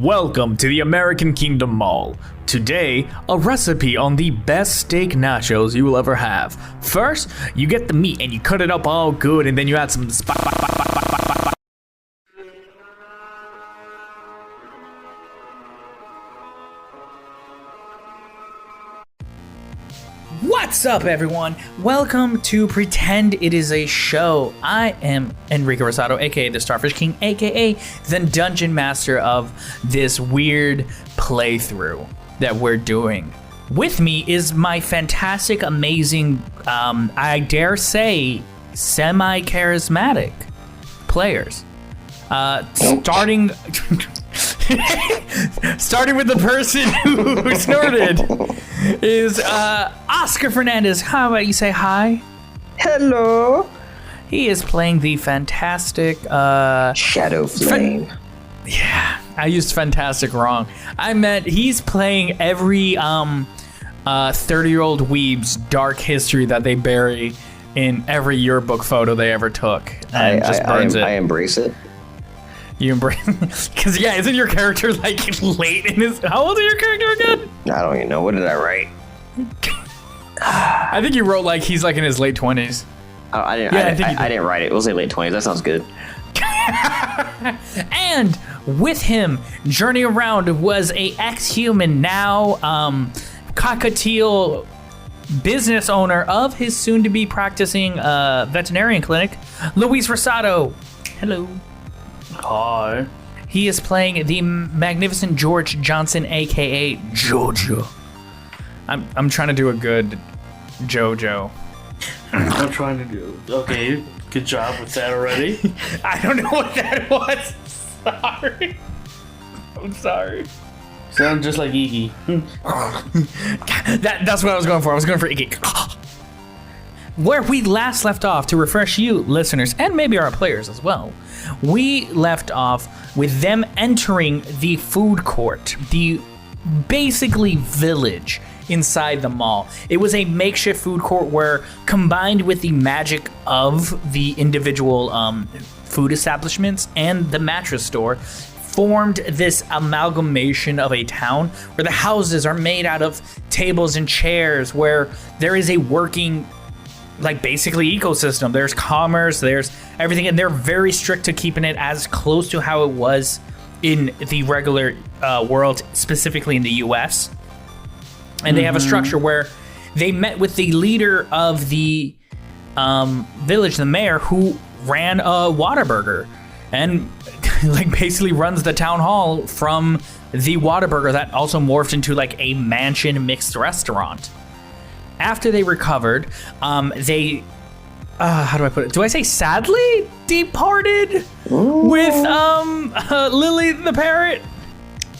Welcome to the American Kingdom Mall. Today, a recipe on the best steak nachos you will ever have. First, you get the meat and you cut it up all good, and then you add some What's up, everyone? Welcome to Pretend It Is a Show. I am Enrique Rosado, aka the Starfishking, aka the Dungeon Master of this weird playthrough that we're doing. With me is my fantastic, amazing, I dare say, semi-charismatic players. Starting with the person who snorted is Oscar Fernandez. How about you say hi? Hello. He is playing the fantastic Shadow Flame. Yeah, I used fantastic wrong. I meant he's playing every 30-year-old weeb's dark history that they bury in every yearbook photo they ever took, and just burns it. I embrace it. You embrace, because isn't your character like late in his? How old is your character again? I don't even know. What did I write? I think you wrote like he's like in his late 20s. Oh, I didn't. I didn't write it. We'll say late 20s. That sounds good. And with him, journeying around was a ex-human, now cockatiel business owner of his soon-to-be practicing veterinarian clinic, Luis Rosado. Hello. Hi. He is playing the magnificent George Johnson, aka JoJo. I'm trying to do a good JoJo. I'm trying to do. Okay, good job with that already. I don't know what that was. Sorry. I'm sorry. Sounds just like Iggy. That's what I was going for. I was going for Iggy. Where we last left off, to refresh you listeners and maybe our players as well, we left off with them entering the food court, the basically village inside the mall. It was a makeshift food court where, combined with the magic of the individual food establishments and the mattress store, formed this amalgamation of a town where the houses are made out of tables and chairs, where there is a working basically ecosystem. There's commerce, there's everything, and they're very strict to keeping it as close to how it was in the regular world, specifically in the US. And they have a structure where they met with the leader of the village, the mayor, who ran a Whataburger and basically runs the town hall from the Whataburger that also morphed into a mansion mixed restaurant. After they recovered, they, how do I put it? Do I say sadly departed with Lily the parrot?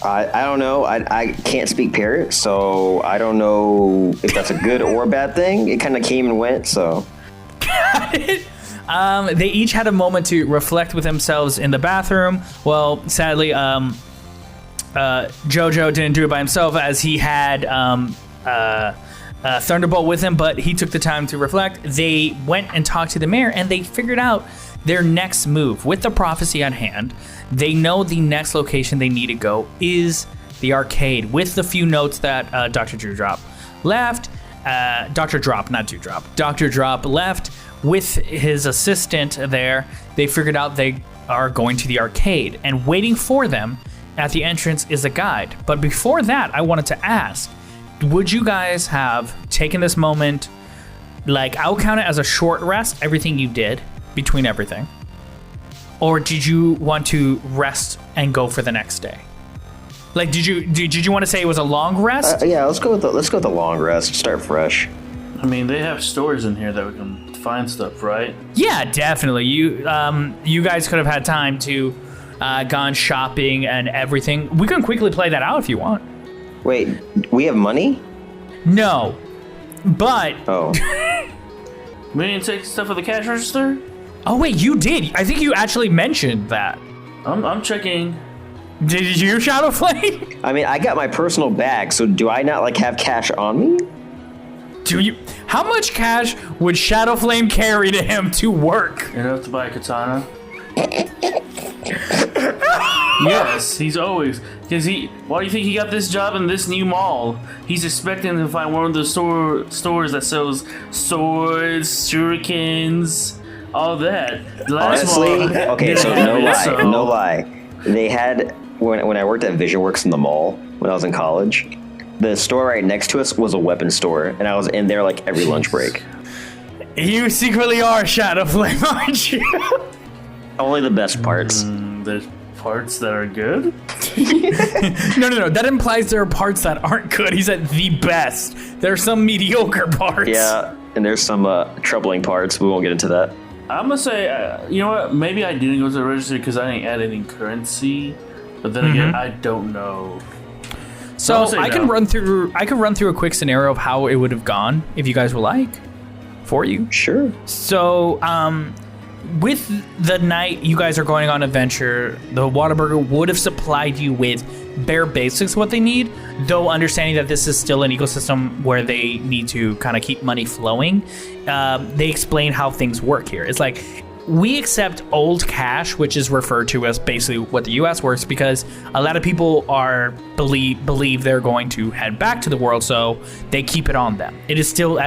I don't know. I can't speak parrot, so I don't know if that's a good or a bad thing. It kind of came and went, so. Got it. They each had a moment to reflect with themselves in the bathroom. Well, sadly, JoJo didn't do it by himself, as he had Thunderbolt with him, but he took the time to reflect. They went and talked to the mayor, and they figured out their next move. With the prophecy at hand, they know the next location they need to go is the arcade, with the few notes that Dr. Drop left. Dr. Drop, not Dewdrop. Dr. Drop left with his assistant there. They figured out they are going to the arcade, and waiting for them at the entrance is a guide. But before that, I wanted to ask, would you guys have taken this moment, I'll count it as a short rest, everything you did between everything, or did you want to rest and go for the next day? Did you want to say it was a long rest? Yeah, let's go with the long rest. Start fresh. I mean, they have stores in here that we can find stuff, right? Yeah, definitely. You guys could have had time to gone shopping and everything. We can quickly play that out if you want. Wait, we have money? No, but We didn't take stuff at the cash register? Oh wait, you did. I think you actually mentioned that. I'm checking. Did you, Shadow Flame? I mean, I got my personal bag, so do I not have cash on me? Do you? How much cash would Shadow Flame carry to him to work? Enough to buy a katana? Yes, he's always because he. Why do you think he got this job in this new mall? He's expecting to find one of the stores that sells swords, shurikens, all that. The last Honestly, mall okay, didn't so have no it, lie, so- no lie. They had when I worked at VisionWorks in the mall when I was in college. The store right next to us was a weapons store, and I was in there like every lunch break. You secretly are Shadow Flame, aren't you? Only the best parts. There's parts that are good. No. That implies there are parts that aren't good. He said the best. There are some mediocre parts. Yeah, and there's some troubling parts. We won't get into that. I'm gonna say, you know what? Maybe I didn't go to the registry because I didn't add any currency. But then again, I don't know. So I'll say I can no. run through. I can run through a quick scenario of how it would have gone if you guys would like, for you. Sure. So, with the night you guys are going on adventure, the Whataburger would have supplied you with bare basics what they need, though understanding that this is still an ecosystem where they need to kind of keep money flowing. They explain how things work here. It's like, we accept old cash, which is referred to as basically what the US works, because a lot of people believe they're going to head back to the world, so they keep it on them. It is still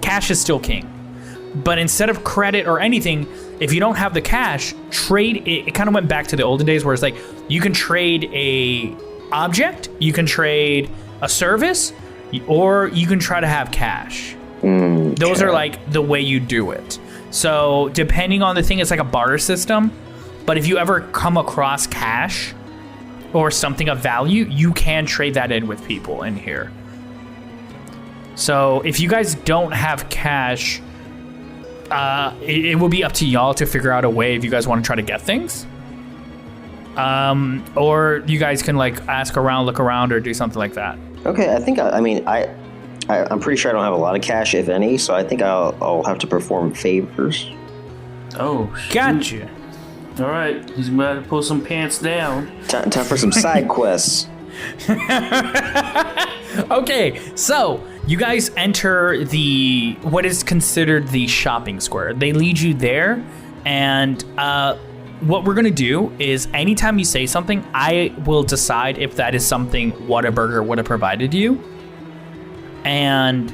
cash is still king. But instead of credit or anything, if you don't have the cash, trade it. It kind of went back to the olden days where it's like you can trade a object, you can trade a service, or you can try to have cash. Those are like the way you do it. So depending on the thing, it's like a barter system. But if you ever come across cash or something of value, you can trade that in with people in here. So if you guys don't have cash, it will be up to y'all to figure out a way if you guys want to try to get things. Or you guys can like ask around, look around, or do something like that. Okay, I think I'm pretty sure I don't have a lot of cash, if any, so I think I'll have to perform favors. Oh, Gotcha. All right, he's about to pull some pants down. Time for some side quests. Okay, so you guys enter what is considered the shopping square. They lead you there, and what we're gonna do is anytime you say something, I will decide if that is something Whataburger would have provided you. And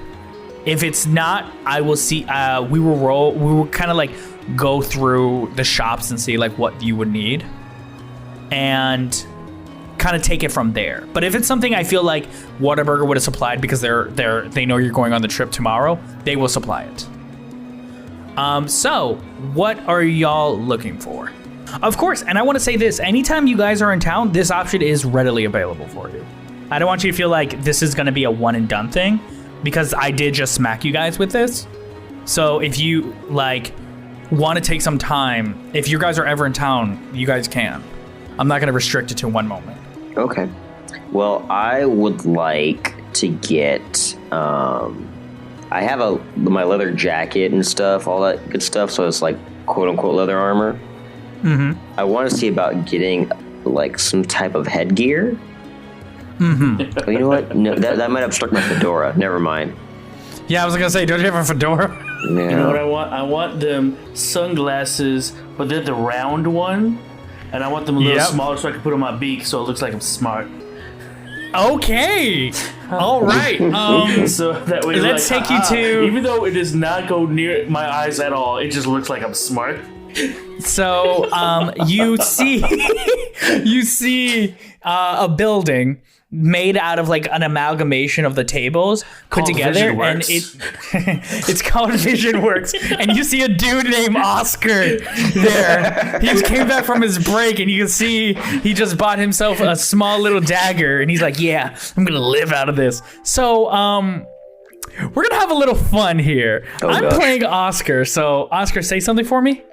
if it's not, I will see. We will kind of like go through the shops and see like what you would need, and kind of take it from there. But if it's something I feel like Whataburger would have supplied because they know you're going on the trip tomorrow, they will supply it. So what are y'all looking for? Of course, and I want to say this: anytime you guys are in town, this option is readily available for you. I don't want you to feel like this is going to be a one and done thing, because I did just smack you guys with this. So if you like want to take some time, if you guys are ever in town, you guys can. I'm not going to restrict it to one moment. Okay. Well, I would like to get. I have my leather jacket and stuff, all that good stuff. So it's like quote unquote leather armor. Mm-hmm. I want to see about getting like some type of headgear. Mm-hmm. Oh, you know what? No, that might obstruct my fedora. Never mind. Yeah, I was going to say, don't you have a fedora? Yeah. You know what I want? I want them sunglasses, but they're the round one, and I want them a little smaller so I can put on my beak so it looks like I'm smart. Okay. All right. So that way, let's take you to. Even though it does not go near my eyes at all, it just looks like I'm smart. So you see a building made out of like an amalgamation of the tables put together, and it's called VisionWorks. And you see a dude named Oscar there. He just came back from his break, and you can see he just bought himself a small little dagger, and he's like, "Yeah, I'm gonna live out of this." So we're gonna have a little fun here. I'm playing Oscar, so Oscar, say something for me.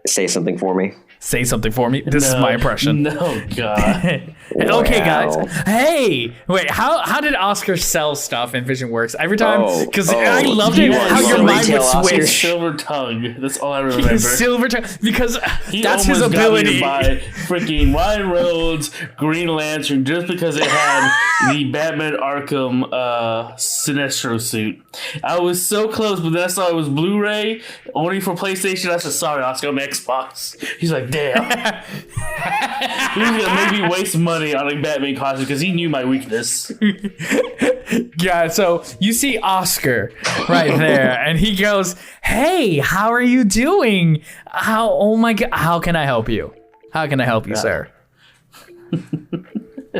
Say something for me. Say something for me. This is my impression. No, God. Okay, guys. Hey, wait. How did Oscar sell stuff in VisionWorks every time? Because I loved it. How your mind would switch. Silver tongue. That's all I remember. Silver tongue, because He that's his almost got me ability. to buy freaking Ryan Reynolds Green Lantern just because it had the Batman Arkham Sinestro suit. I was so close, but then I saw it was Blu-ray only for PlayStation. I said, "Sorry, Oscar, I'm Xbox." He's like, damn. He was gonna make me waste money on a Batman costume because he knew my weakness. Yeah, so you see Oscar right there, and he goes, "Hey, how are you doing? Oh my God, how can I help you? How can I help you, sir?"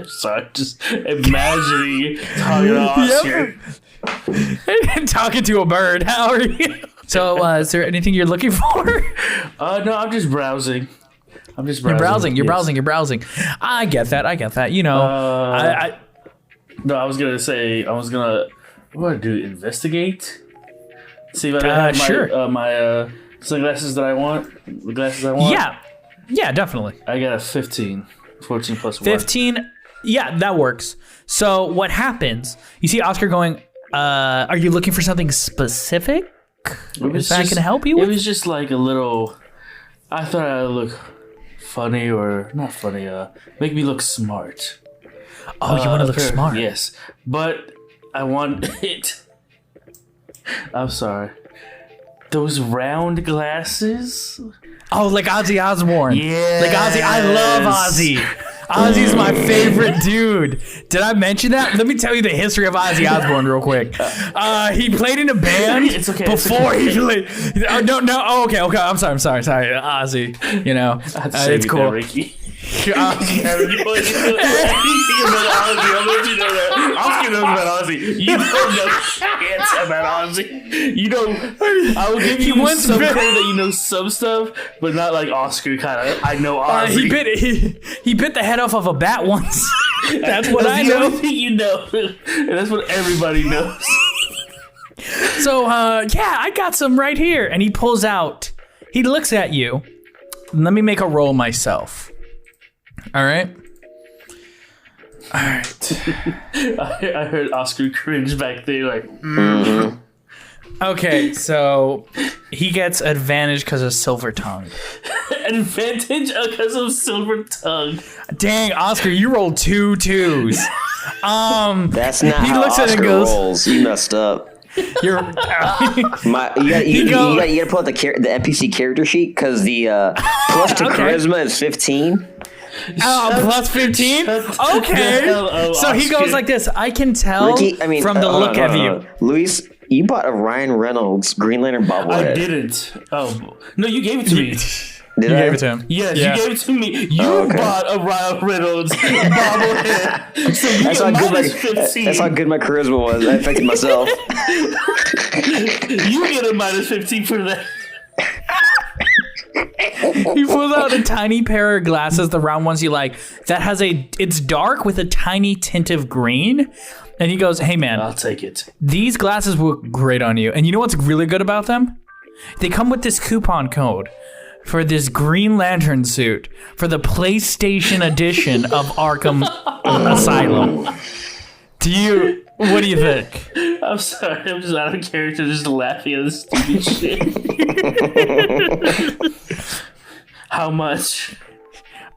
Sorry, just imagining talking to Oscar. Yep. Talking to a bird. How are you? So, is there anything you're looking for? No, I'm just browsing. You're browsing. You're browsing. I get that. You know, No, I was gonna what do? Investigate? See if I have my sunglasses that I want. The glasses I want. Yeah, definitely. I got a 15. 14 plus 1. 15. Yeah, that works. So what happens? You see Oscar going, are you looking for something specific? Is that going to help you with? It was just like a little... I thought I'd look funny or... Not funny, make me look smart. Oh, you want to look smart? Yes. But I want it... I'm sorry. Those round glasses? Oh, like Ozzy Osbourne. Yeah. Like Ozzy. I love Ozzy. Ozzy's my favorite dude. Did I mention that? Let me tell you the history of Ozzy Osbourne real quick. He played in a band It's okay. before he played. No. Oh, okay. I'm sorry. Ozzy. You know, it's cool. Ricky. Everything about Ozzy. Oscar knows about Ozzy. You don't know shit about Ozzy. You know, I will give you some credit that you know some stuff, but not like Oscar kind of. I know Ozzy. He bit the head off of a bat once. That's what I know. That's the only thing you know, and that's what everybody knows. So, I got some right here, and he pulls out. He looks at you. Let me make a roll myself. All right. I heard Oscar cringe back there, like. Okay, so he gets advantage because of Silver Tongue. Advantage because of Silver Tongue. Dang, Oscar, you rolled 2 2s. That's not how Oscar rolls. You messed up. You gotta pull out the NPC character sheet because the plus to charisma is 15. Oh, plus 15? Okay. So he goes like this. I can tell from the look of you. Luis, you bought a Ryan Reynolds Green Lantern bobblehead. I didn't. Oh, no, you gave it to me. You gave it to him. Yes, you gave it to me. You bought a Ryan Reynolds bobblehead. So you get minus 15. That's how good my charisma was. I affected myself. You get a minus 15 for that. He pulls out a tiny pair of glasses, the round ones you like, that has it's dark with a tiny tint of green. And he goes, "Hey man, I'll take it. These glasses look great on you. And you know what's really good about them? They come with this coupon code for this Green Lantern suit for the PlayStation edition of Arkham Asylum. What do you think?" I'm sorry, I'm just out of character, just laughing at this stupid shit. How much?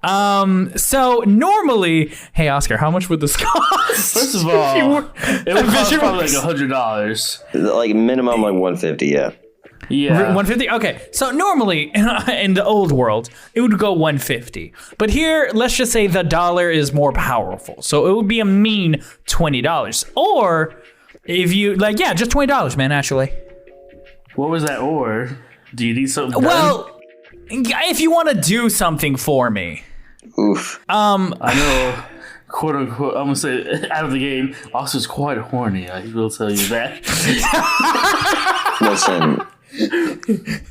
So normally, hey Oscar, how much would this cost? First of all, it would cost probably like $100. Like minimum like 150, yeah. Yeah. 150? Okay. So normally in the old world, it would go 150. But here, let's just say the dollar is more powerful. So it would be a mean $20. Or if you just $20, man, actually. What was that or? Do you need something done? Well, if you want to do something for me. Oof. I know, quote unquote, I'm gonna say out of the game, Oscar's quite horny. I will tell you that. Listen,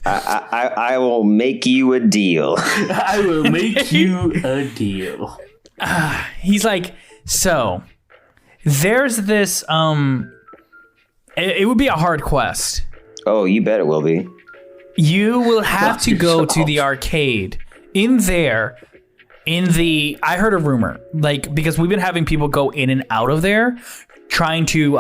I will make you a deal. I will make you a deal. He's like, so there's this. It would be a hard quest. Oh, you bet it will be. You will have to go to the arcade in there. I heard a rumor, because we've been having people go in and out of there trying to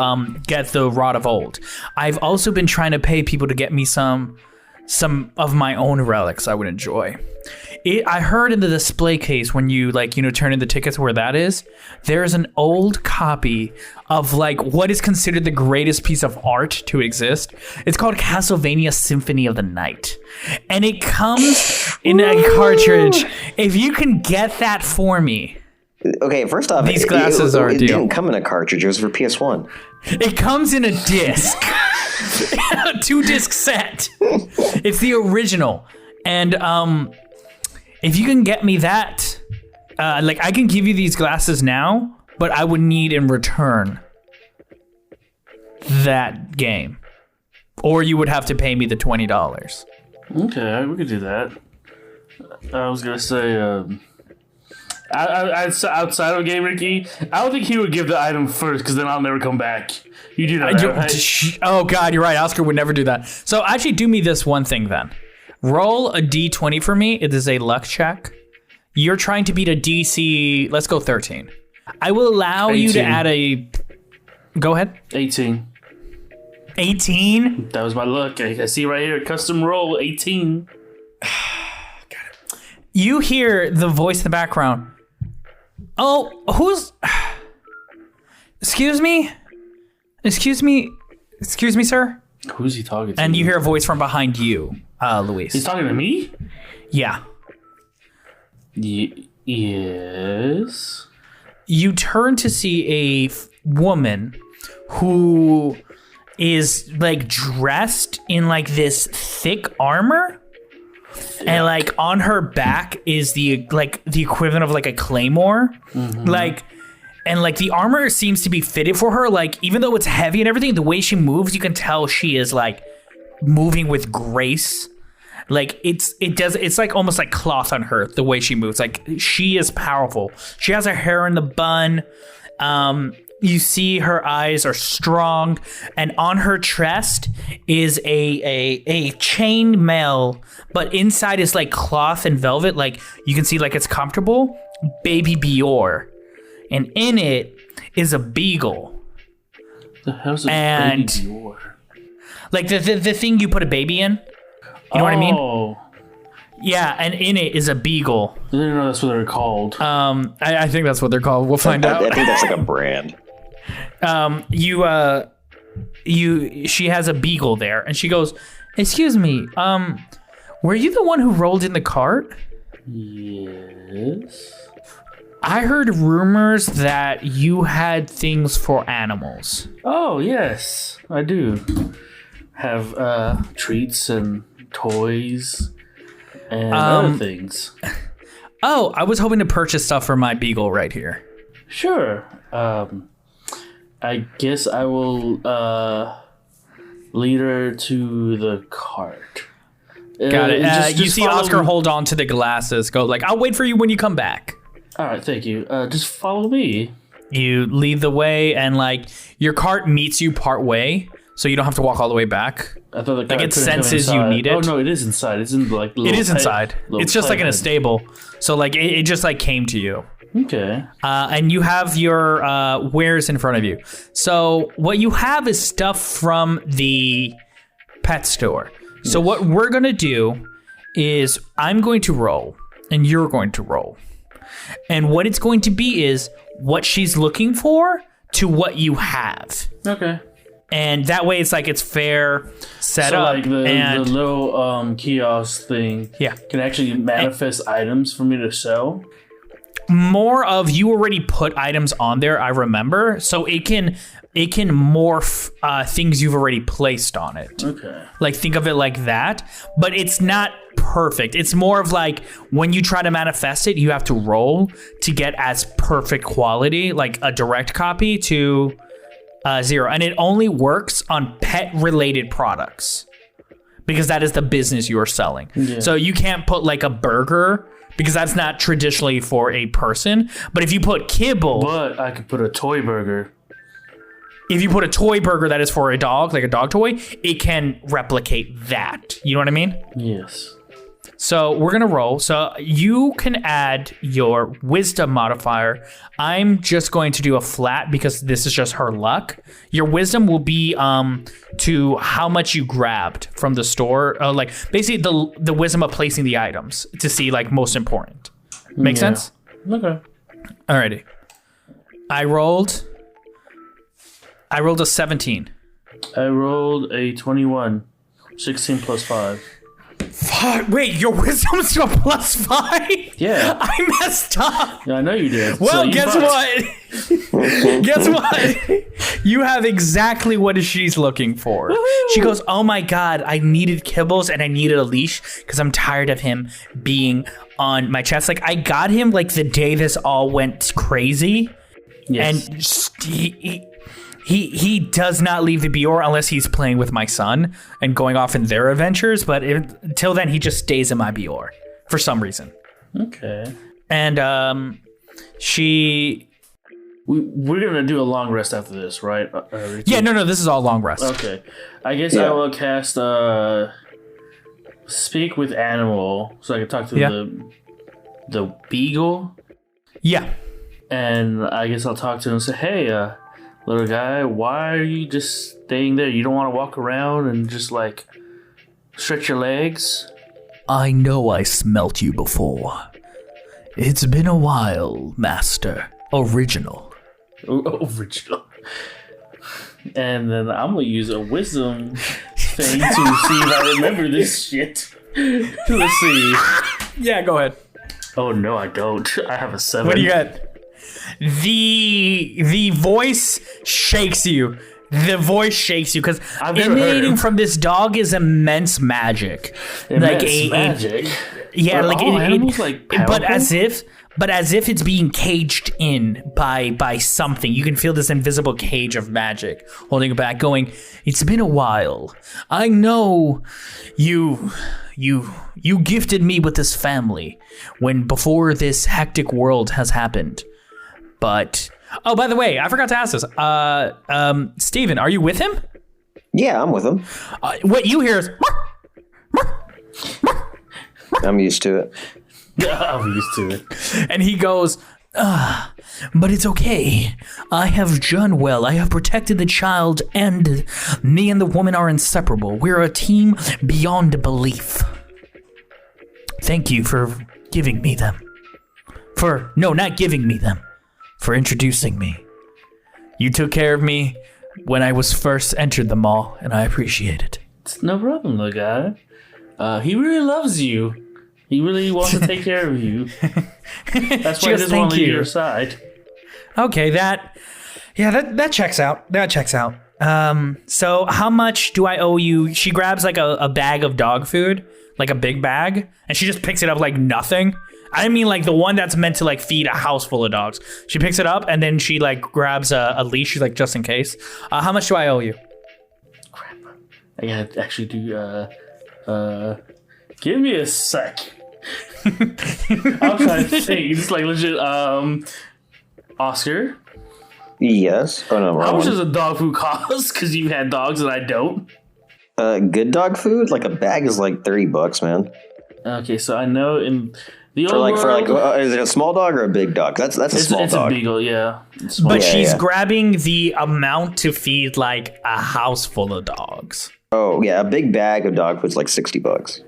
get the Rod of Old. I've also been trying to pay people to get me some some of my own relics I would enjoy. I heard in the display case when you turn in the tickets where that is, there's an old copy of what is considered the greatest piece of art to exist. It's called Castlevania Symphony of the Night. And it comes in a cartridge. If you can get that for me. Okay, first off, these glasses are a deal. deal. It didn't come in a cartridge. It was for PS1. It comes in a disc. A 2-disc set. It's the original. And if you can get me that, I can give you these glasses now, but I would need in return that game. Or you would have to pay me the $20. Okay, we could do that. I was going to say, outside of Game Ricky, I don't think he would give the item first, because then I'll never come back. You do that, right? Oh, God, you're right. Oscar would never do that. So actually do me this one thing then. Roll a D20 for me. It is a luck check. You're trying to beat a DC, let's go 13. I will allow 18. you to add a... Go ahead. 18. 18? That was my luck. I see right here, custom roll, 18. Got it. You hear the voice in the background. Oh, who's... Excuse me? Excuse me, sir? Who's he talking to? And you hear a voice from behind you, Luis. He's talking to me? Yeah. Yes. You turn to see a woman who is dressed in this thick armor, and on her back is the equivalent of a claymore, and the armor seems to be fitted for her. Even though it's heavy and everything, the way she moves, you can tell she is moving with grace. It's almost like cloth on her, the way she moves. She is powerful. She has her hair in the bun. You see her eyes are strong, and on her chest is a chain mail, but inside is cloth and velvet. You can see it's comfortable. Baby Bior. And in it is a beagle. The hell's a and Baby Bior? The thing you put a baby in. You know what I mean? Oh. Yeah, and in it is a beagle. I didn't know that's what they're called. I think that's what they're called. We'll find out. I think that's a brand. She has a beagle there, and she goes, "Excuse me, were you the one who rolled in the cart?" Yes. I heard rumors that you had things for animals. Oh, yes, I do. Have treats and toys and other things. Oh, I was hoping to purchase stuff for my beagle right here. Sure. I guess I will lead her to the cart. Got it. Just you see Oscar hold on to the glasses. Go I'll wait for you when you come back. All right, thank you. Just follow me. You lead the way, and your cart meets you part way, so you don't have to walk all the way back. I thought the cart it couldn't come senses you inside. need it. Oh no, it is inside. It's in It is inside. It's just in a stable. So it just came to you. Okay. And you have your wares in front of you. So what you have is stuff from the pet store. So what we're gonna do is I'm going to roll, and you're going to roll. And what it's going to be is what she's looking for to what you have. Okay. And that way it's fair setup. So the little kiosk thing can actually manifest items for me to sell? More of you already put items on there, I remember. So it can morph things you've already placed on it. Okay. Think of it like that. But it's not perfect. It's more of when you try to manifest it, you have to roll to get as perfect quality, a direct copy to 0. And it only works on pet related products because that is the business you are selling. Yeah. So you can't put a burger because that's not traditionally for a person. But if you put kibble... But I could put a toy burger. If you put a toy burger that is for a dog, a dog toy, it can replicate that. You know what I mean? Yes. So we're gonna roll. So you can add your wisdom modifier. I'm just going to do a flat because this is just her luck. Your wisdom will be to how much you grabbed from the store, like basically the wisdom of placing the items to see like most important. Make sense? Okay. Alrighty. I rolled a 17. I rolled a 21. 16 plus 5. Fuck, wait, your wisdom's a plus 5? Yeah. I messed up. Yeah, I know you did. Well, So you guess fucked. what? Guess what? You have exactly what she's looking for. Woo-hoo. She goes, oh my God, I needed kibbles and I needed a leash because I'm tired of him being on my chest. Like, I got him like the day this all went crazy. Yes. And he does not leave the Bior unless he's playing with my son and going off in their adventures. But until then, he just stays in my Bior for some reason. Okay. And We're gonna do a long rest after this, right? yeah, no, this is all long rest. Okay. I guess I will cast Speak with Animal so I can talk to the beagle. Yeah. And I guess I'll talk to him and say, hey, little guy, why are you just staying there? You don't want to walk around and just like stretch your legs? I know I smelt you before. It's been a while, Master. Original. Original. And then I'm going to use a wisdom thing to see if I remember this shit. Let's see. Yeah, go ahead. Oh, no, I don't. I have a 7. What do you got? The voice shakes you. The voice shakes you because emanating from this dog is immense magic. Immense magic? Yeah, are like all animals, like, but powerful? as if it's being caged in by something. You can feel this invisible cage of magic holding it back, going, it's been a while. I know you gifted me with this family before this hectic world has happened. But, oh, by the way, I forgot to ask this. Steven, are you with him? Yeah, I'm with him. What you hear is... I'm used to it. I'm used to it. And he goes, but it's okay. I have done well. I have protected the child, and me and the woman are inseparable. We're a team beyond belief. Thank you for giving me them. Not giving me them. For introducing me. You took care of me when I was first entered the mall, and I appreciate it. It's no problem, little guy. He really loves you. He really wants to take care of you. That's why he doesn't want to leave your side. Okay, that checks out. That checks out. So how much do I owe you? She grabs like a bag of dog food, like a big bag, and she just picks it up like nothing. I mean like the one that's meant to like feed a house full of dogs. She picks it up and then she like grabs a leash. She's like, just in case. How much do I owe you? Crap. I gotta actually do, give me a sec. I'm trying to think. It's like legit, Oscar? Yes. Oh, no, How much does a dog food cost? Because you had dogs and I don't. Good dog food? Like a bag is like $30, man. Okay, so I know in the old world, is it a small dog or a big dog? That's a small dog. It's a beagle, yeah. But she's grabbing the amount to feed like a house full of dogs. Oh yeah, a big bag of dog food's like $60.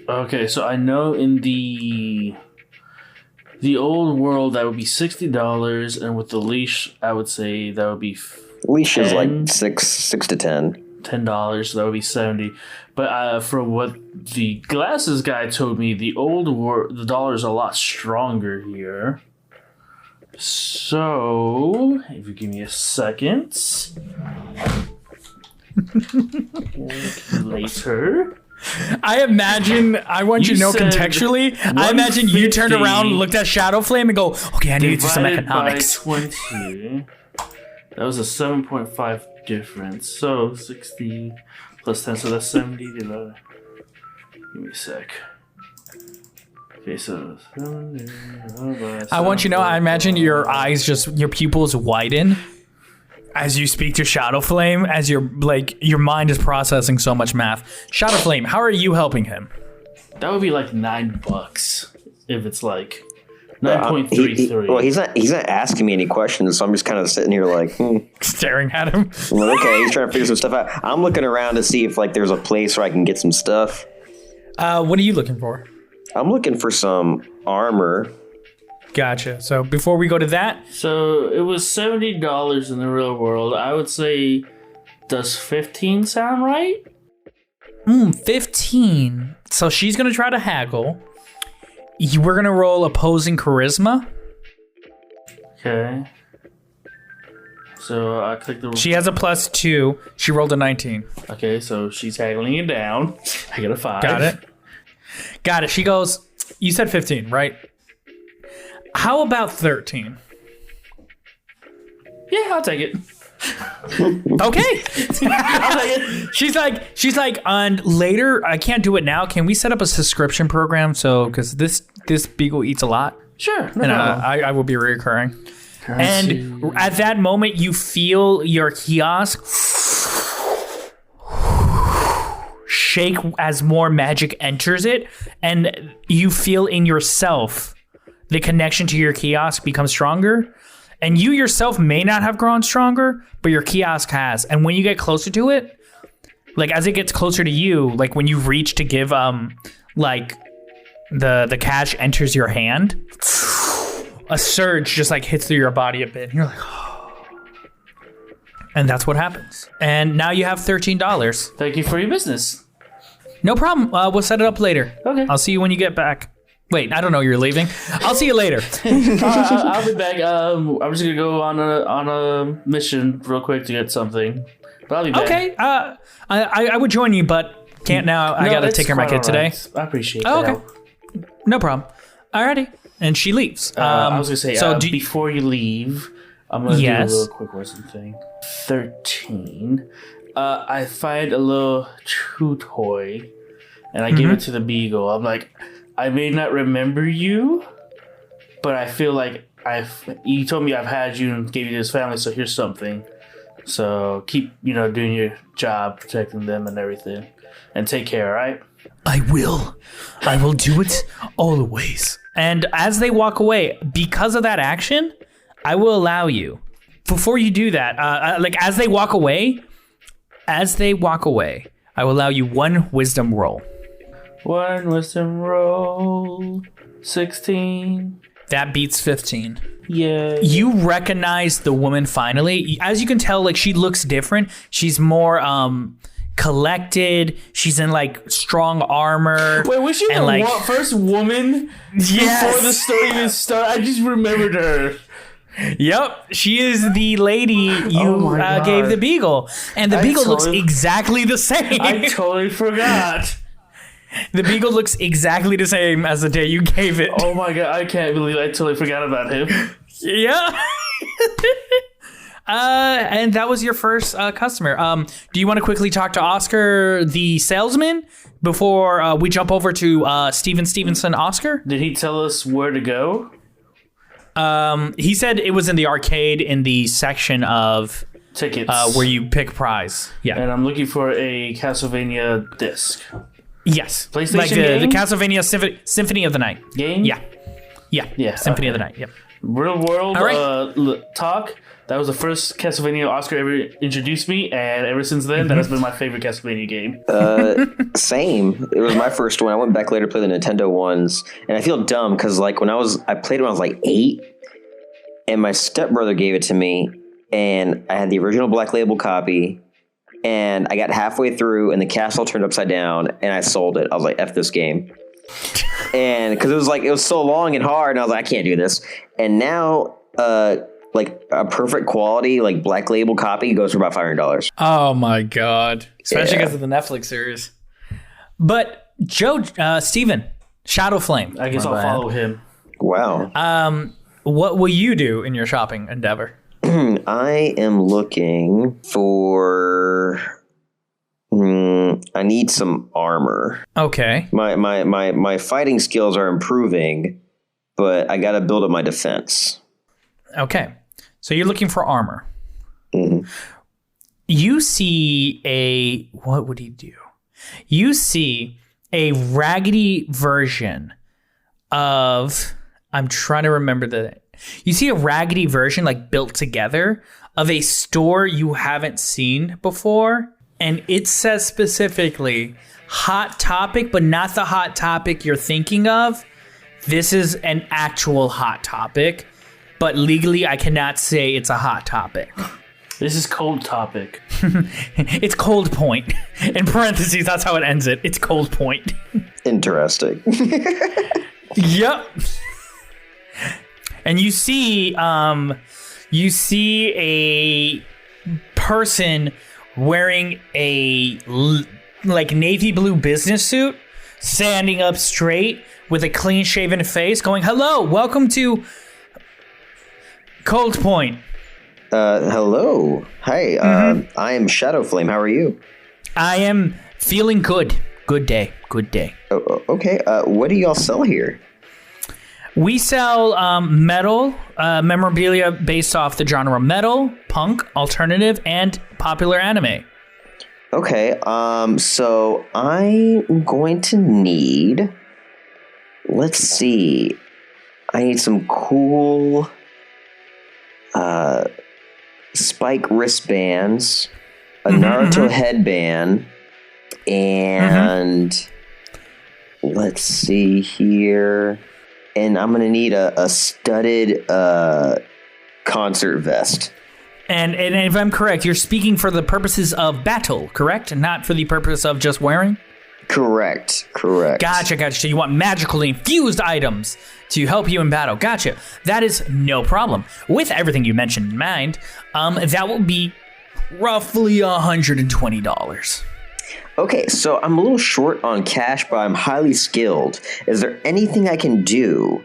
Okay, so I know in the old world that would be $60, and with the leash, I would say that would be leash is like $6 to $10. $10, so that would be $70. But from what the glasses guy told me, the dollar is a lot stronger here. So, if you give me a second. Later. I want you to know contextually, I imagine you turned around, looked at Shadow Flame and go, okay, I need to do some economics. By 20. That was a 7.5 difference. So 60 plus 10, so that's 70. Give me a sec. Okay, so 70. I want you to know, I imagine your pupils widen as you speak to Shadow Flame, as your mind is processing so much math. Shadow Flame, how are you helping him? That would be like $9 if it's like 9.33. Well, he's not asking me any questions, so I'm just kind of sitting here like staring at him. Well, okay, he's trying to figure some stuff out. I'm looking around to see if like there's a place where I can get some stuff. What are you looking for? I'm looking for some armor. Gotcha. So before we go to that, so it was $70 in the real world. I would say, does 15 sound right? 15. So she's gonna try to haggle. We're gonna roll opposing charisma. Okay. So I click the. She has a +2. She rolled a 19. Okay, so she's haggling it down. I get a 5. Got it. She goes. You said 15, right? How about 13? Yeah, I'll take it. Okay. I'll take it. She's like, and later, I can't do it now. Can we set up a subscription program? So, because this beagle eats a lot. Sure. No and problem. I will be recurring. And at that moment, you feel your kiosk shake as more magic enters it, and you feel in yourself the connection to your kiosk becomes stronger. And you yourself may not have grown stronger, but your kiosk has. And when you get closer to it, like as it gets closer to you, like when you reach to give like the cash enters your hand, a surge just like hits through your body a bit. And you're like, oh. And that's what happens. And now you have $13. Thank you for your business. No problem. We'll set it up later. Okay. I'll see you when you get back. Wait, I don't know. You're leaving. I'll see you later. I'll be back. I'm just gonna go on a mission real quick to get something. But I'll be back. Okay. I would join you, but can't now. I gotta take care of my kid today. I appreciate that. Oh, okay. No problem. Alrighty. And she leaves. I was gonna say, so before you leave, I'm gonna do a little quick lesson thing. 13. I find a little chew toy, and I give it to the beagle. I'm like, I may not remember you, but I feel like you told me I've had you and gave you this family, so here's something. So keep, doing your job, protecting them and everything. And take care, all right? I will do it always. And as they walk away, because of that action, I will allow you. Before you do that, like as they walk away, I will allow you one wisdom roll. One wisdom roll. 16. That beats 15. Yeah. You recognize the woman finally. As you can tell, like she looks different. She's more collected. She's in like strong armor. Wait, was she the first woman before the story even started? I just remembered her. Yep, she is the lady you gave the beagle. And the beagle looks exactly the same. I totally forgot. The beagle looks exactly the same as the day you gave it. Oh my god, I can't believe I totally forgot about him. Yeah. And that was your first customer. Do you want to quickly talk to Oscar, the salesman, before we jump over to Steven Stevenson Oscar? Did he tell us where to go? He said it was in the arcade in the section of tickets where you pick prize. Yeah. And I'm looking for a Castlevania disc. Yes. PlayStation like game? The Castlevania Symphony of the Night. Game? Yeah. Symphony of the Night. Yep. Real world talk. That was the first Castlevania Oscar ever introduced me, and ever since then, that has been my favorite Castlevania game. Same. It was my first one. I went back later to play the Nintendo ones, and I feel dumb because like I played when I was like 8, and my stepbrother gave it to me, and I had the original Black Label copy, and I got halfway through, and the castle turned upside down, and I sold it. I was like, F this game. And because it was so long and hard, and I was like, I can't do this. And now, like a perfect quality, like Black Label copy goes for about $500. Oh my god! Especially because of the Netflix series. But Steven, Shadow Flame. I guess I'll follow him. Wow. What will you do in your shopping endeavor? I am looking for. I need some armor. Okay. My fighting skills are improving, but I got to build up my defense. Okay. So you're looking for armor. Mm-hmm. You see what would he do? You see a raggedy version of, I'm trying to remember you see a raggedy version like built together of a store you haven't seen before. And it says specifically Hot Topic, but not the Hot Topic you're thinking of. This is an actual Hot Topic, but legally I cannot say it's a Hot Topic. This is Cold Topic. It's Cold Point. In parentheses, that's how it ends it. It's Cold Point. Interesting. Yep. And you see a person wearing a like navy blue business suit, standing up straight with a clean shaven face, going, "Hello, welcome to Cold Point." Hello. Hi. I am Shadow Flame. How are you? I am feeling good. Good day. Good day. Oh, okay. What do y'all sell here? We sell metal memorabilia based off the genre metal, punk, alternative, and popular anime. Okay. So I'm going to need. Let's see. I need some cool spike wristbands, a Naruto headband, and let's see here. And I'm going to need a studded concert vest. And if I'm correct, you're speaking for the purposes of battle, correct? And not for the purpose of just wearing? Correct. Gotcha. So you want magically infused items to help you in battle. Gotcha. That is no problem. With everything you mentioned in mind, that will be roughly $120. Okay, so I'm a little short on cash, but I'm highly skilled. Is there anything I can do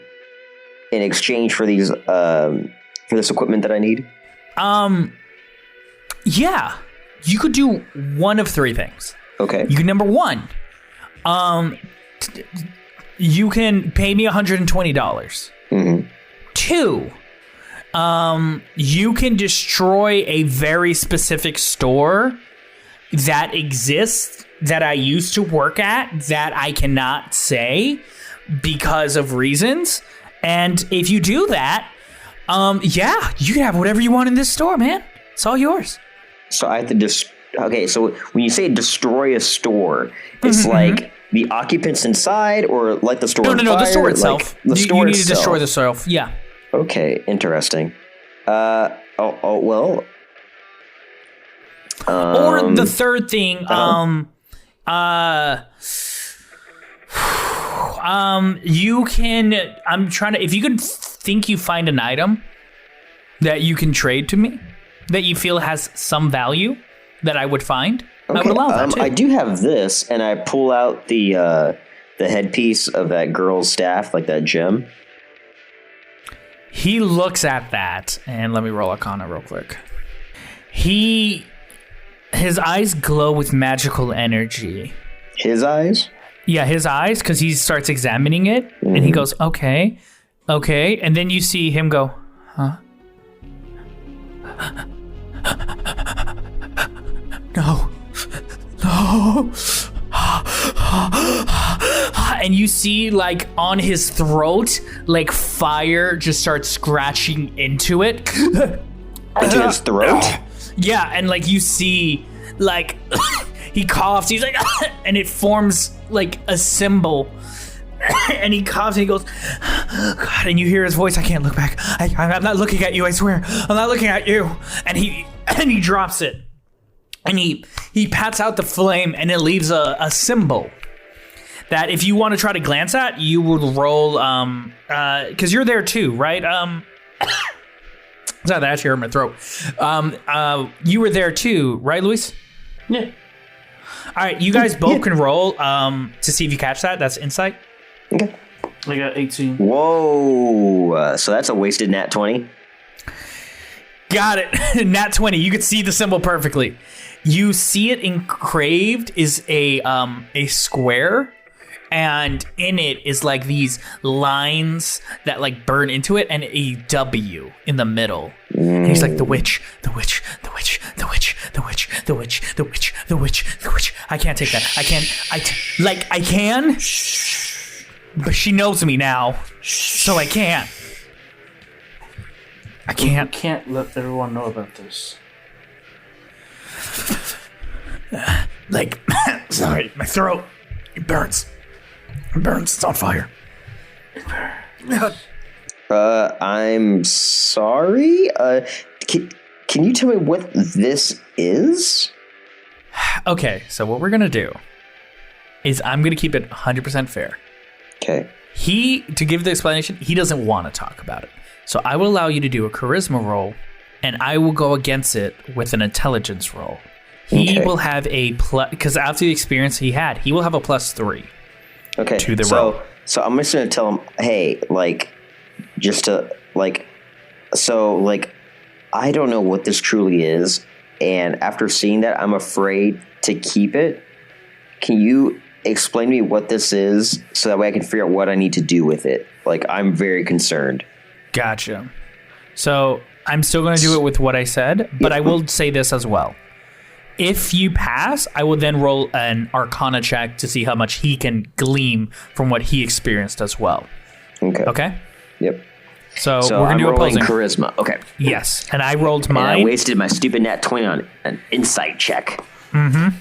in exchange for these for this equipment that I need? Yeah. You could do one of three things. Okay. You can, number one, you can pay me $120. Mm-hmm. Two, you can destroy a very specific store that exists that I used to work at that I cannot say because of reasons. And if you do that, yeah, you can have whatever you want in this store, man. It's all yours. So I have to okay, so when you say destroy a store, it's like the occupants inside or light the store on fire? No, the store itself. Like the store you need itself. to destroy the store. Yeah. Okay, interesting. Well. Or the third thing, you can, if you could think you find an item that you can trade to me, that you feel has some value that I would find, I would allow that too. I do have this, and I pull out the headpiece of that girl's staff, like that gem. He looks at that, and let me roll Arcana real quick. His eyes glow with magical energy. His eyes? Yeah, his eyes, because he starts examining it, and he goes, okay, and then you see him go, huh? No. And you see, like, on his throat, like, fire just starts scratching into it. Into his throat? Yeah, and, like, you see, like, he coughs, he's like, and it forms, like, a symbol. And he coughs and he goes, God, and you hear his voice, I can't look back. I'm not looking at you, I swear. I'm not looking at you. And he drops it. And he pats out the flame, and it leaves a symbol that if you want to try to glance at, you would roll, because you're there too, right? Sorry, that actually hurt my throat. You were there too, right, Luis? Yeah. All right, you guys both can roll to see if you catch that. That's insight. Okay. I got 18. Whoa. So that's a wasted nat 20. Got it. Nat 20. You could see the symbol perfectly. You see it engraved is a square, and in it is like these lines that like burn into it, and a W in the middle. And he's like, the witch, the witch, the witch, the witch, the witch, the witch, the witch, the witch, the witch. I can't take that. I can, but she knows me now, so I can't. I can't. You can't let everyone know about this. Sorry, my throat. It burns. It burns. It's on fire. I'm sorry. Can you tell me what this is? Okay, so what we're gonna do is I'm gonna keep it 100% fair. Okay. To give the explanation, he doesn't want to talk about it. So I will allow you to do a charisma roll, and I will go against it with an intelligence roll. He will have a plus, because after the experience he had, he will have a +3. Okay. To the roll. So I'm just gonna tell him, hey, I don't know what this truly is, and after seeing that, I'm afraid to keep it. Can you explain to me what this is, so that way I can figure out what I need to do with it? I'm very concerned. Gotcha. So I'm still going to do it with what I said, but I will say this as well. If you pass, I will then roll an Arcana check to see how much he can glean from what he experienced as well. Okay. Okay? Yep. So we're going to do rolling opposing. charisma. Okay. Yes. And I rolled mine. And I wasted my stupid nat 20 on an insight check. Mm-hmm.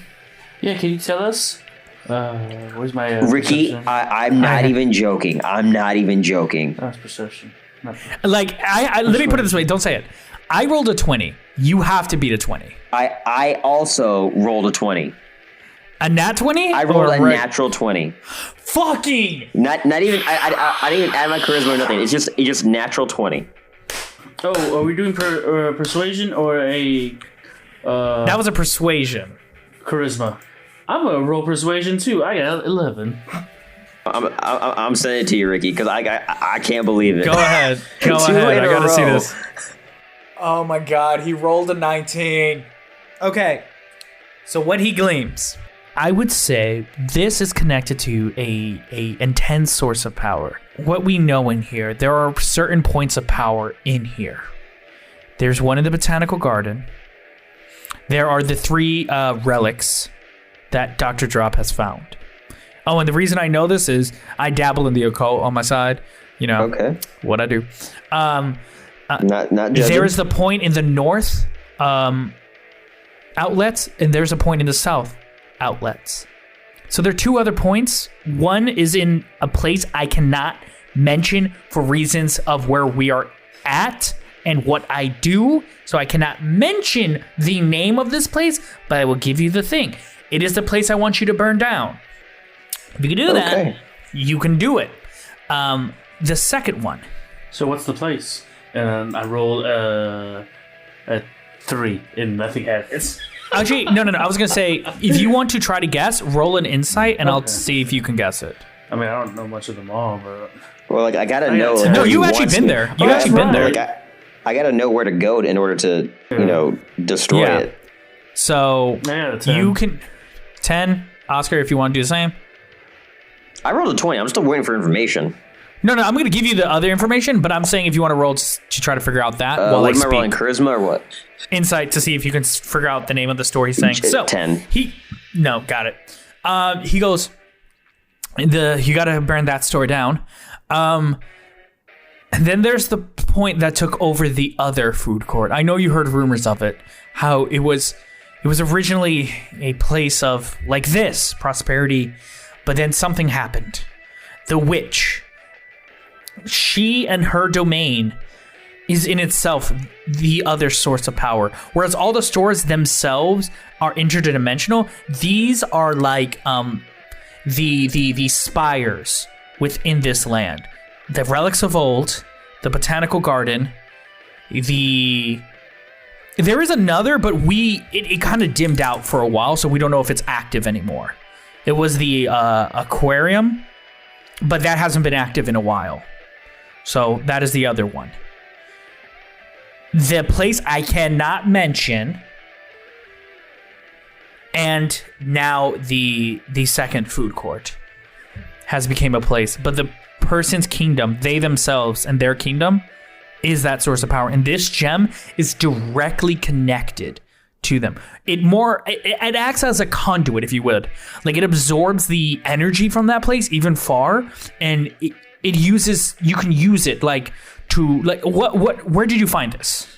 Yeah, can you tell us? Where's my Ricky, perception? I'm not even joking. I'm not even joking. That's perception. Nothing. Let me put it this way. Don't say it. I rolled a 20. You have to beat a 20. I also rolled a 20. A nat 20? I rolled a natural 20. Fucking! Not even, I didn't even add my charisma or nothing. It's just natural 20. Oh, are we doing persuasion or a... that was a persuasion. Charisma. I'm gonna roll persuasion too. I got 11. I'm sending it to you, Ricky, because I can't believe it. Go ahead. Go Two ahead. in I a gotta see row. this. Oh my god, he rolled a 19. Okay. So what he gleams, I would say this is connected to a intense source of power. What we know in here, there are certain points of power in here. There's one in the botanical garden. There are the 3 relics that Dr. Drop has found. Oh, and the reason I know this is I dabble in the occult on my side. You know, Okay. What I do. Not judging. There is the point in the north outlets, and there's a point in the south outlets. So there are 2 other points. One is in a place I cannot mention for reasons of where we are at and what I do. So I cannot mention the name of this place, but I will give you the thing. It is the place I want you to burn down. If you can do that, you can do it. The second one. So what's the place? And I rolled a 3 and nothing happens. Actually, no. I was going to say, if you want to try to guess, roll an insight, and I'll see if you can guess it. I mean, I don't know much of them all, but... Well, I gotta know. got No, where you've he actually wants been me. there. You've actually been there. I gotta know where to go in order to, destroy it. So I got a 10. you can 10. Oscar, if you want to do the same. I rolled a 20. I'm still waiting for information. No, I'm going to give you the other information, but I'm saying if you want to roll to try to figure out that while I What am I speak. rolling? Charisma or what? Insight to see if you can figure out the name of the story he's saying. So 10. Got it. He goes, you got to burn that store down. And then there's the point that took over the other food court. I know you heard rumors of it, how it was originally a place of like this prosperity, but then something happened. The witch, she and her domain is in itself the other source of power. Whereas all the stores themselves are interdimensional, these are like the spires within this land. The relics of old, the botanical garden, there is another, but it kind of dimmed out for a while, so we don't know if it's active anymore. It was the aquarium, but that hasn't been active in a while. So that is the other one. The place I cannot mention, and now the second food court has become a place, but the person's kingdom, they themselves and their kingdom, is that source of power. And this gem is directly connected to them. It acts as a conduit, if you would. Like it absorbs the energy from that place even far, and you can use it like to like where did you find this?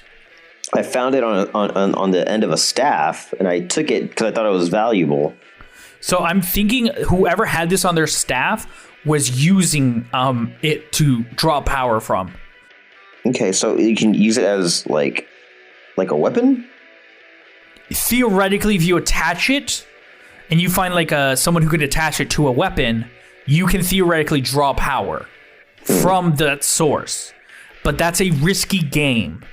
I found it on the end of a staff, and I took it because I thought it was valuable. So I'm thinking whoever had this on their staff was using it to draw power from. Okay, so you can use it as like a weapon? Theoretically, if you attach it and you find like someone who could attach it to a weapon, you can theoretically draw power from that source. But that's a risky game.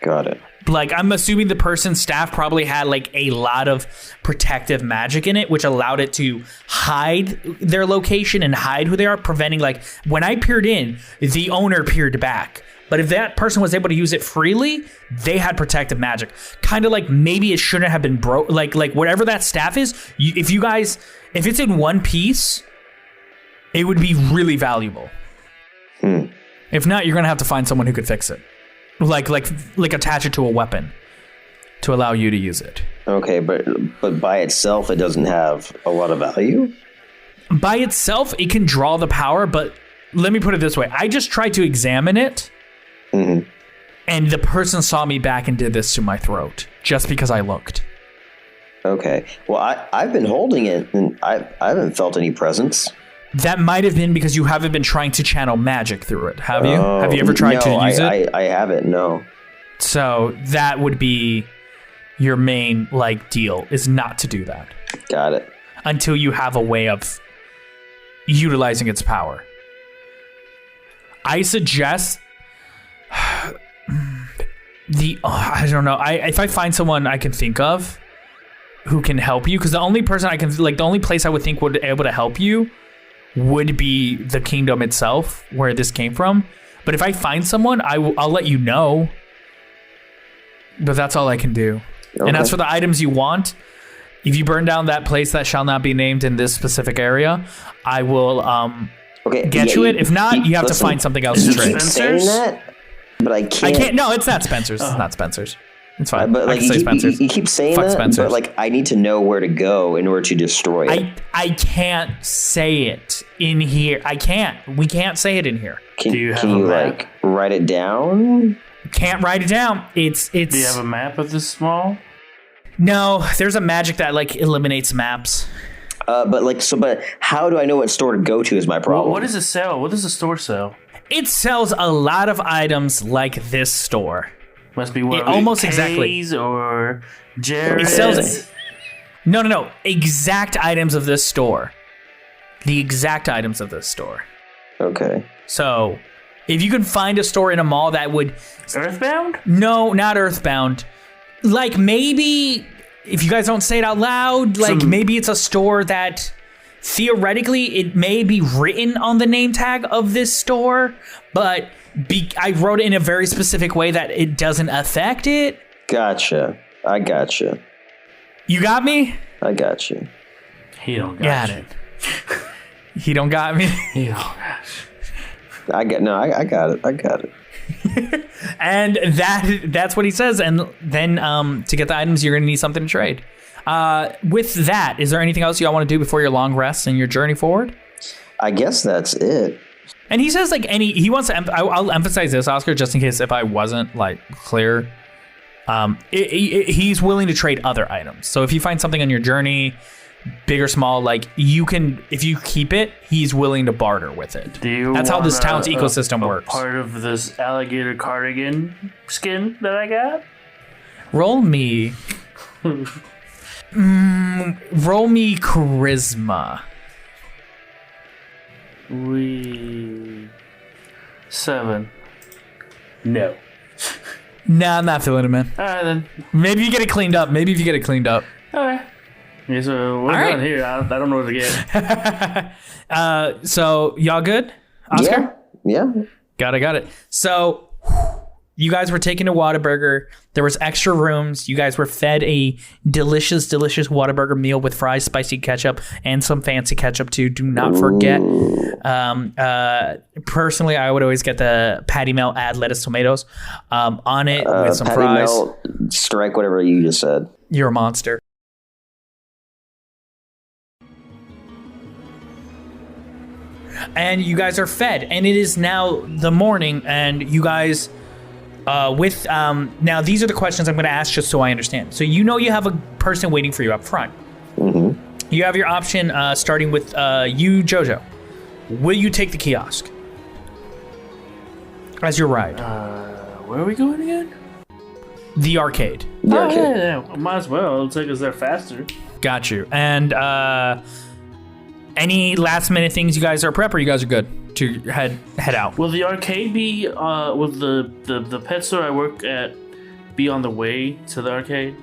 Got it. Like, I'm assuming the person's staff probably had like a lot of protective magic in it, which allowed it to hide their location and hide who they are, preventing like when I peered in, the owner peered back. But if that person was able to use it freely, they had protective magic. Kind of like maybe it shouldn't have been broke. Like whatever that staff is, if it's in one piece, it would be really valuable. If not, you're gonna have to find someone who could fix it. Like attach it to a weapon to allow you to use it. Okay, but by itself, it doesn't have a lot of value? By itself, it can draw the power, but let me put it this way. I just tried to examine it, and the person saw me back and did this to my throat just because I looked. Okay. Well, I've been holding it, and I haven't felt any presence. That might have been because you haven't been trying to channel magic through it, have you? Have you ever tried to use it? I haven't, no. So that would be your main deal, is not to do that. Got it. Until you have a way of utilizing its power. I suggest I don't know. If I find someone I can think of who can help you, because the only person the only place I would think would be able to help you would be the kingdom itself where this came from. But if I find someone, I'll let you know. But that's all I can do. Okay. And as for the items you want, if you burn down that place that shall not be named in this specific area, I will get you it. If not, you have to find something else to trade. You keep saying that, but I can't. No, it's not Spencer's. It's not Spencer's. It's fine. But I can say Spencer's. You keep saying Fuck that, Spencer's. but I need to know where to go in order to destroy it. I can't say it in here. I can't. We can't say it in here. Can you write it down? Can't write it down. It's. Do you have a map of this small? No, there's a magic that eliminates maps. But how do I know what store to go to is my problem. What does it sell? What does the store sell? It sells a lot of items like this store. Must be one almost K's exactly. Or Jared's. It sells no exact items of this store. The exact items of this store. Okay. So, if you can find a store in a mall that would Earthbound? No, not Earthbound. Maybe if you guys don't say it out loud, maybe it's a store that theoretically it may be written on the name tag of this store, but I wrote it in a very specific way that it doesn't affect it. Gotcha. I gotcha. You got me? I got you. He don't got you. It. He don't got me? He don't got you. I got it. I got it. And that's what he says. And then to get the items, you're going to need something to trade. With that, is there anything else y'all want to do before your long rest and your journey forward? I guess that's it. And he says he wants to. I'll emphasize this, Oscar, just in case if I wasn't clear. He's willing to trade other items. So if you find something on your journey, big or small, you can. If you keep it, he's willing to barter with it. That's how this town's ecosystem works. Part of this alligator cardigan skin that I got. Roll me. Roll me charisma. 7. No. Nah, I'm not feeling it, man. All right, then. Maybe you get it cleaned up. All right. Yeah, so we're done here. I don't know what to get. So, y'all good? Oscar? Yeah. Got it. So, you guys were taken to Whataburger. There was extra rooms. You guys were fed a delicious, delicious Whataburger meal with fries, spicy ketchup, and some fancy ketchup too. Do not forget. Personally, I would always get the patty melt, add lettuce, tomatoes on it with some patty fries. Melt, strike whatever you just said. You're a monster. And you guys are fed, and it is now the morning, and you guys now these are the questions I'm going to ask just so I understand. So you know you have a person waiting for you up front. Mm-hmm. You have your option starting with you, JoJo. Will you take the kiosk as your ride? Where are we going again? The arcade. Yeah. Might as well. It'll take us there faster. Got you. And any last minute things you guys are prep, or you guys are good to head out? Will the arcade be, will the pet store I work at be on the way to the arcade?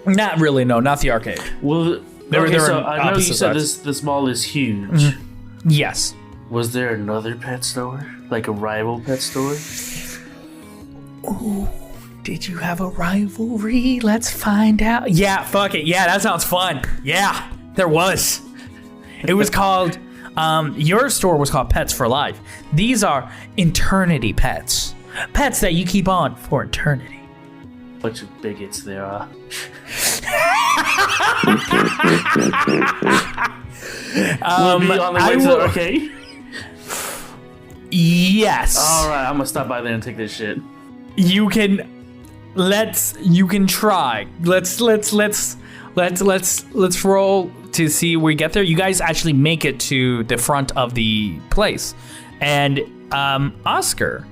Not really, no, not the arcade. Well, so I know you said this mall is huge. Mm-hmm. Yes. Was there another pet store? Like a rival pet store? Ooh, did you have a rivalry? Let's find out. Yeah, fuck it. Yeah, that sounds fun. Yeah, there was. It was called, your store was called Pets for Life. These are eternity pets. Pets that you keep on for eternity. Bunch of bigots there are. Will be on the way to the arcade? Yes. Alright, I'm gonna stop by there and take this shit. You can try. Let's roll to see we get there. You guys actually make it to the front of the place. And Oscar,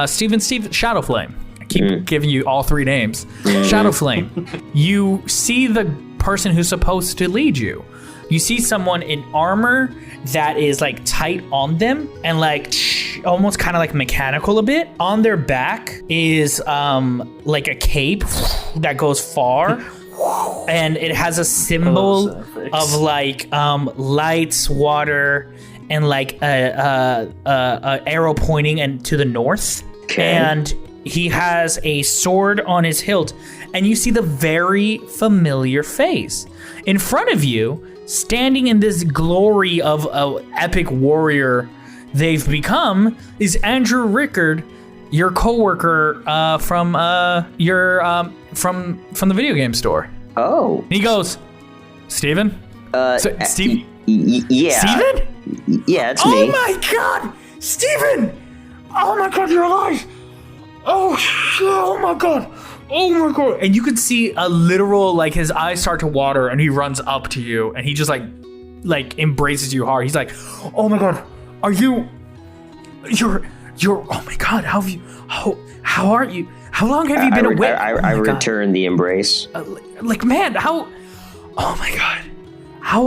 Steven Shadow Flame. I keep giving you all three names. Shadow Flame. You see the person who's supposed to lead you. You see someone in armor that is like tight on them and like almost kind of like mechanical a bit. On their back is like a cape that goes far. And it has a symbol of like lights, water, and like a arrow pointing and to the north. Okay. And he has a sword on his hilt, and you see the very familiar face in front of you, standing in this glory of an epic warrior they've become, is Andrew Rickard, your coworker from the video game store. Oh. And he goes, Steven? Steve? Yeah. Steven? Yeah, it's me. me. Oh my god! Steven! Oh my god, you're alive! Oh my god! Oh my god! And you could see a literal, like, his eyes start to water, and he runs up to you, and he just like embraces you hard. He's like, oh my god, you're oh my god, how are you? How long have you been awake? I returned the embrace. Man, oh my god, how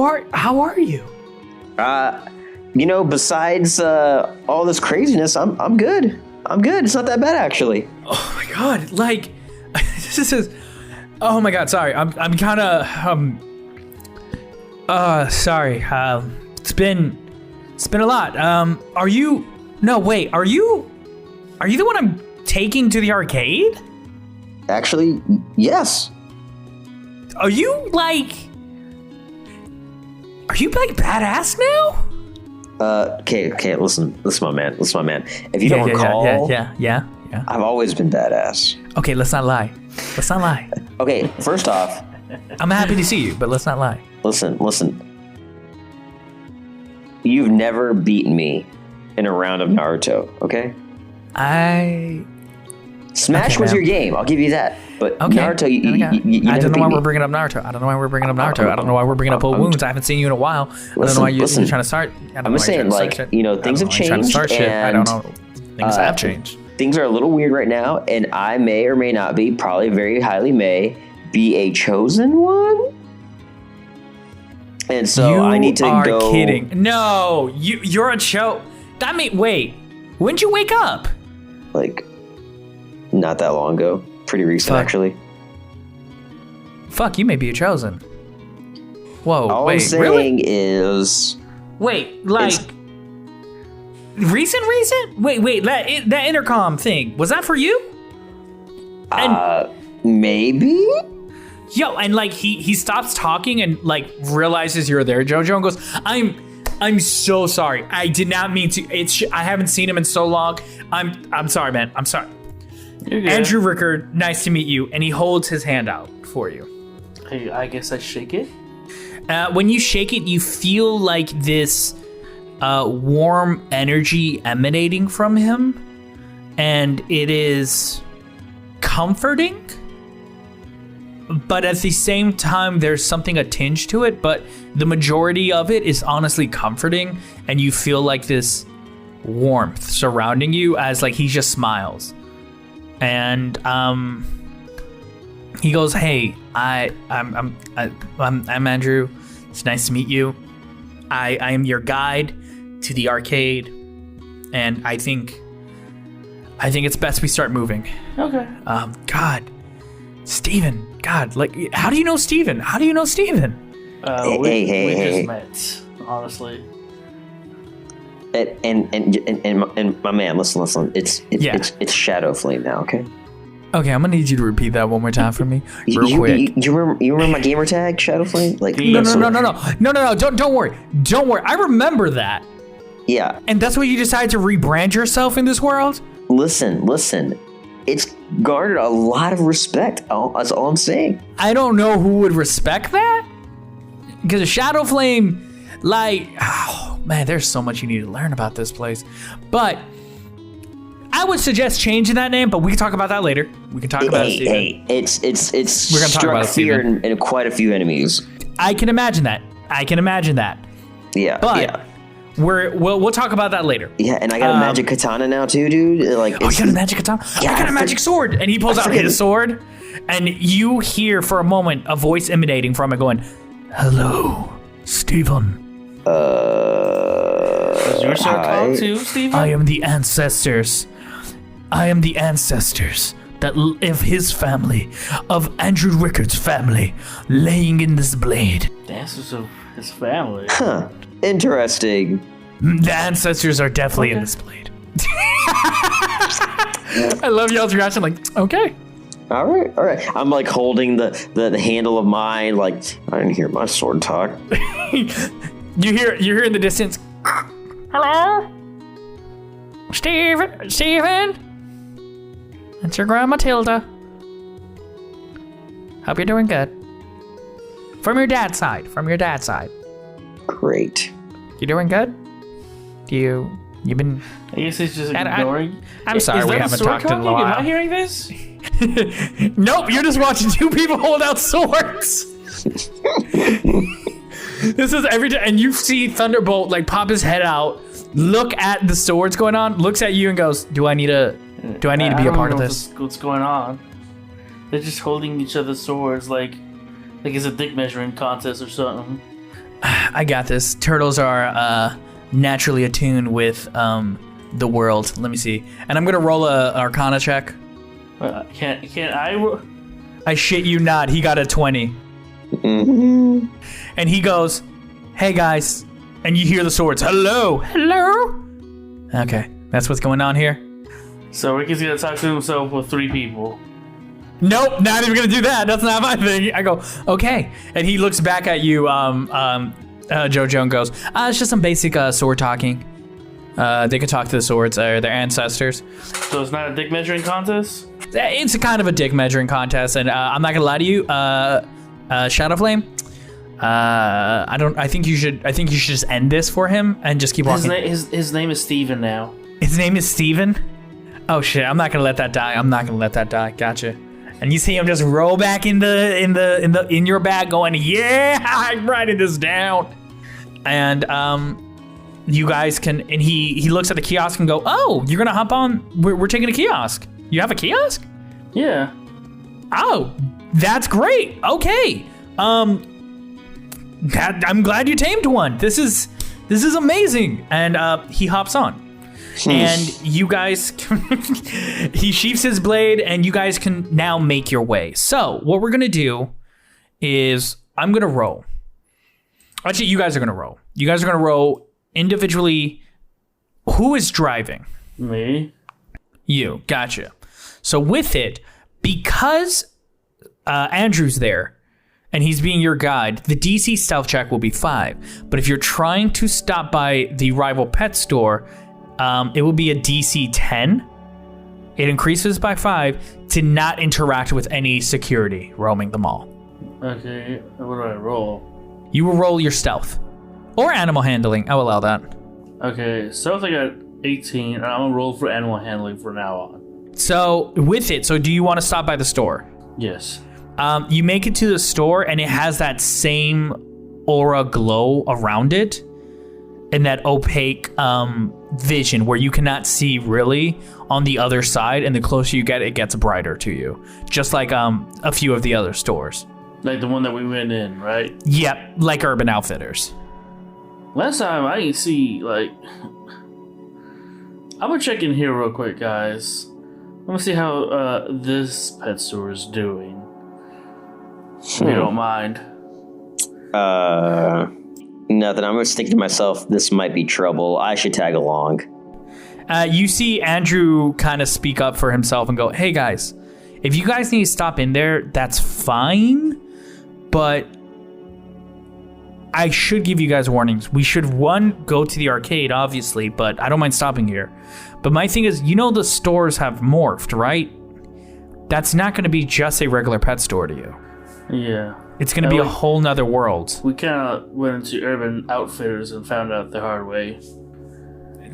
are you? Besides all this craziness, I'm good. I'm good. It's not that bad, actually. Oh my god, this is. Oh my god, sorry. I'm kind of sorry. It's been a lot. Are you? No, wait. Are you the one I'm taking to the arcade? Actually, yes. Are you badass now? Okay, listen, my man. If you don't recall, yeah. I've always been badass. Okay, let's not lie. Okay, first off, I'm happy to see you, but let's not lie. Listen. You've never beaten me in a round of Naruto, okay? Smash was your game, I'll give you that. But Naruto, you I don't know why we're bringing up Naruto. I don't know why we're bringing up old wounds. I haven't seen you in a while. I don't know why you're trying to start. I'm just saying, things have changed. I don't know. Things have changed. Things are a little weird right now, and I may or may not be, probably very highly may, be a chosen one. And so I need to go. You are kidding. No, you're a That mean, wait. When did you wake up? Not that long ago. Pretty recent, actually. Fuck, you may be a chosen. Whoa, All wait, I'm saying really? is... Wait, recent? Wait, that intercom thing, was that for you? Maybe? Yo, and he stops talking and realizes you're there, JoJo, and goes, I'm so sorry. I did not mean to. I haven't seen him in so long. I'm sorry, man. I'm sorry. You're good. Andrew Rickard, nice to meet you. And he holds his hand out for you. Hey, I guess I shake it. When you shake it, you feel like this warm energy emanating from him. And it is comforting. But at the same time, there's something a tinge to it. But the majority of it is honestly comforting. And you feel like this warmth surrounding you as like he just smiles. And he goes, "Hey, I'm Andrew. It's nice to meet you. I am your guide to the arcade, and I think it's best we start moving." Okay. God, Steven. God, like, how do you know Steven? How do you know Steven? We just met, honestly. And my man, listen. It's Shadow Flame now, okay? Okay, I'm gonna need you to repeat that one more time for me, real quick. You remember my gamer tag, Shadow Flame? Like, No. Don't worry. I remember that. Yeah. And that's why you decided to rebrand yourself in this world? Listen. It's garnered a lot of respect. That's all I'm saying. I don't know who would respect that. Because Shadow Flame, like, oh man, there's so much you need to learn about this place. But I would suggest changing that name, but we can talk about that later. We can talk about it, Steven. Hey, it's We're gonna talk about it, fear Steven. in quite a few enemies. I can imagine that. Yeah, But yeah. we'll talk about that later. Yeah, and I got a magic katana now too, dude. Like, Oh, you got a magic katana? Yeah, I got a magic sword. And he pulls out his sword, and you hear for a moment a voice emanating from it going, "Hello, Steven. Is your sword called too, Steven? I am the ancestors. That of his family, of Andrew Rickard's family, laying in this blade. The answers of his family. Huh. Interesting. The ancestors are definitely in this blade." I love y'all's reaction, like, okay. All right. I'm like holding the handle of mine, like, I didn't hear my sword talk. You hear in the distance, "Hello? Steven? It's your Grandma Tilda. Hope you're doing good. From your dad's side. Great. You doing good? You've been..." I guess he's just And ignoring. I'm sorry, we haven't talked in a Am while. I hearing this? Nope, you're just watching two people hold out swords. This is every time, and you see Thunderbolt like pop his head out, look at the swords going on, looks at you and goes, "Do I need to be a part of this?" What's going on? They're just holding each other's swords like it's a dick measuring contest or something. I got this. Turtles are naturally attuned with the world. Let me see, and I'm gonna roll a Arcana check. Can't I? I shit you not. He got a 20. Mm-hmm. And he goes, "Hey guys," and you hear the swords. Hello. Okay, that's what's going on here. So Ricky's gonna talk to himself with 3 people. Nope, not even gonna do that. That's not my thing. I go, "Okay," and he looks back at you, JoJo, and goes, "It's just some basic sword talking. They could talk to the swords, their ancestors." So it's not a dick measuring contest? It's a kind of a dick measuring contest, and I'm not gonna lie to you, Shadow Flame. I think you should just end this for him and just keep walking. His name is Steven now. His name is Steven? Oh shit, I'm not gonna let that die. Gotcha. And you see him just roll back in your bag going, "Yeah, I'm writing this down." And you guys can, and he looks at the kiosk and go, "Oh, you're gonna hop on, we're taking a kiosk. You have a kiosk?" Yeah. "Oh, that's great. Okay. I'm glad you tamed one. This is amazing." And he hops on. And you guys, he sheaths his blade, and you guys can now make your way. So what we're gonna do is I'm gonna roll. Actually, you guys are gonna roll. You guys are gonna roll individually. Who is driving? Me. You. Gotcha. So with it, because Andrew's there, and he's being your guide, the DC stealth check will be 5. But if you're trying to stop by the rival pet store, it will be a DC 10. It increases by 5 to not interact with any security roaming the mall. Okay, what do I roll? You will roll your stealth. Or animal handling. I'll allow that. Okay, stealth I got 18, and I'm gonna roll for animal handling from now on. So, do you want to stop by the store? Yes. You make it to the store, and it has that same aura glow around it, and that opaque vision where you cannot see really on the other side, and the closer you get, it gets brighter to you. Just like a few of the other stores. Like the one that we went in, right? Yep, like Urban Outfitters. Last time I didn't see, like... I'm gonna check in here real quick, guys. I'm gonna see how this pet store is doing. If you don't mind. Nothing. I'm just thinking to myself, this might be trouble. I should tag along. You see Andrew kind of speak up for himself and go, hey guys, if you guys need to stop in there, that's fine. But I should give you guys warnings. We should, one, go to the arcade, obviously, but I don't mind stopping here. But my thing is, the stores have morphed, right? That's not going to be just a regular pet store to you. Yeah. It's going to be a whole nother world. We kind of went into Urban Outfitters and found out the hard way.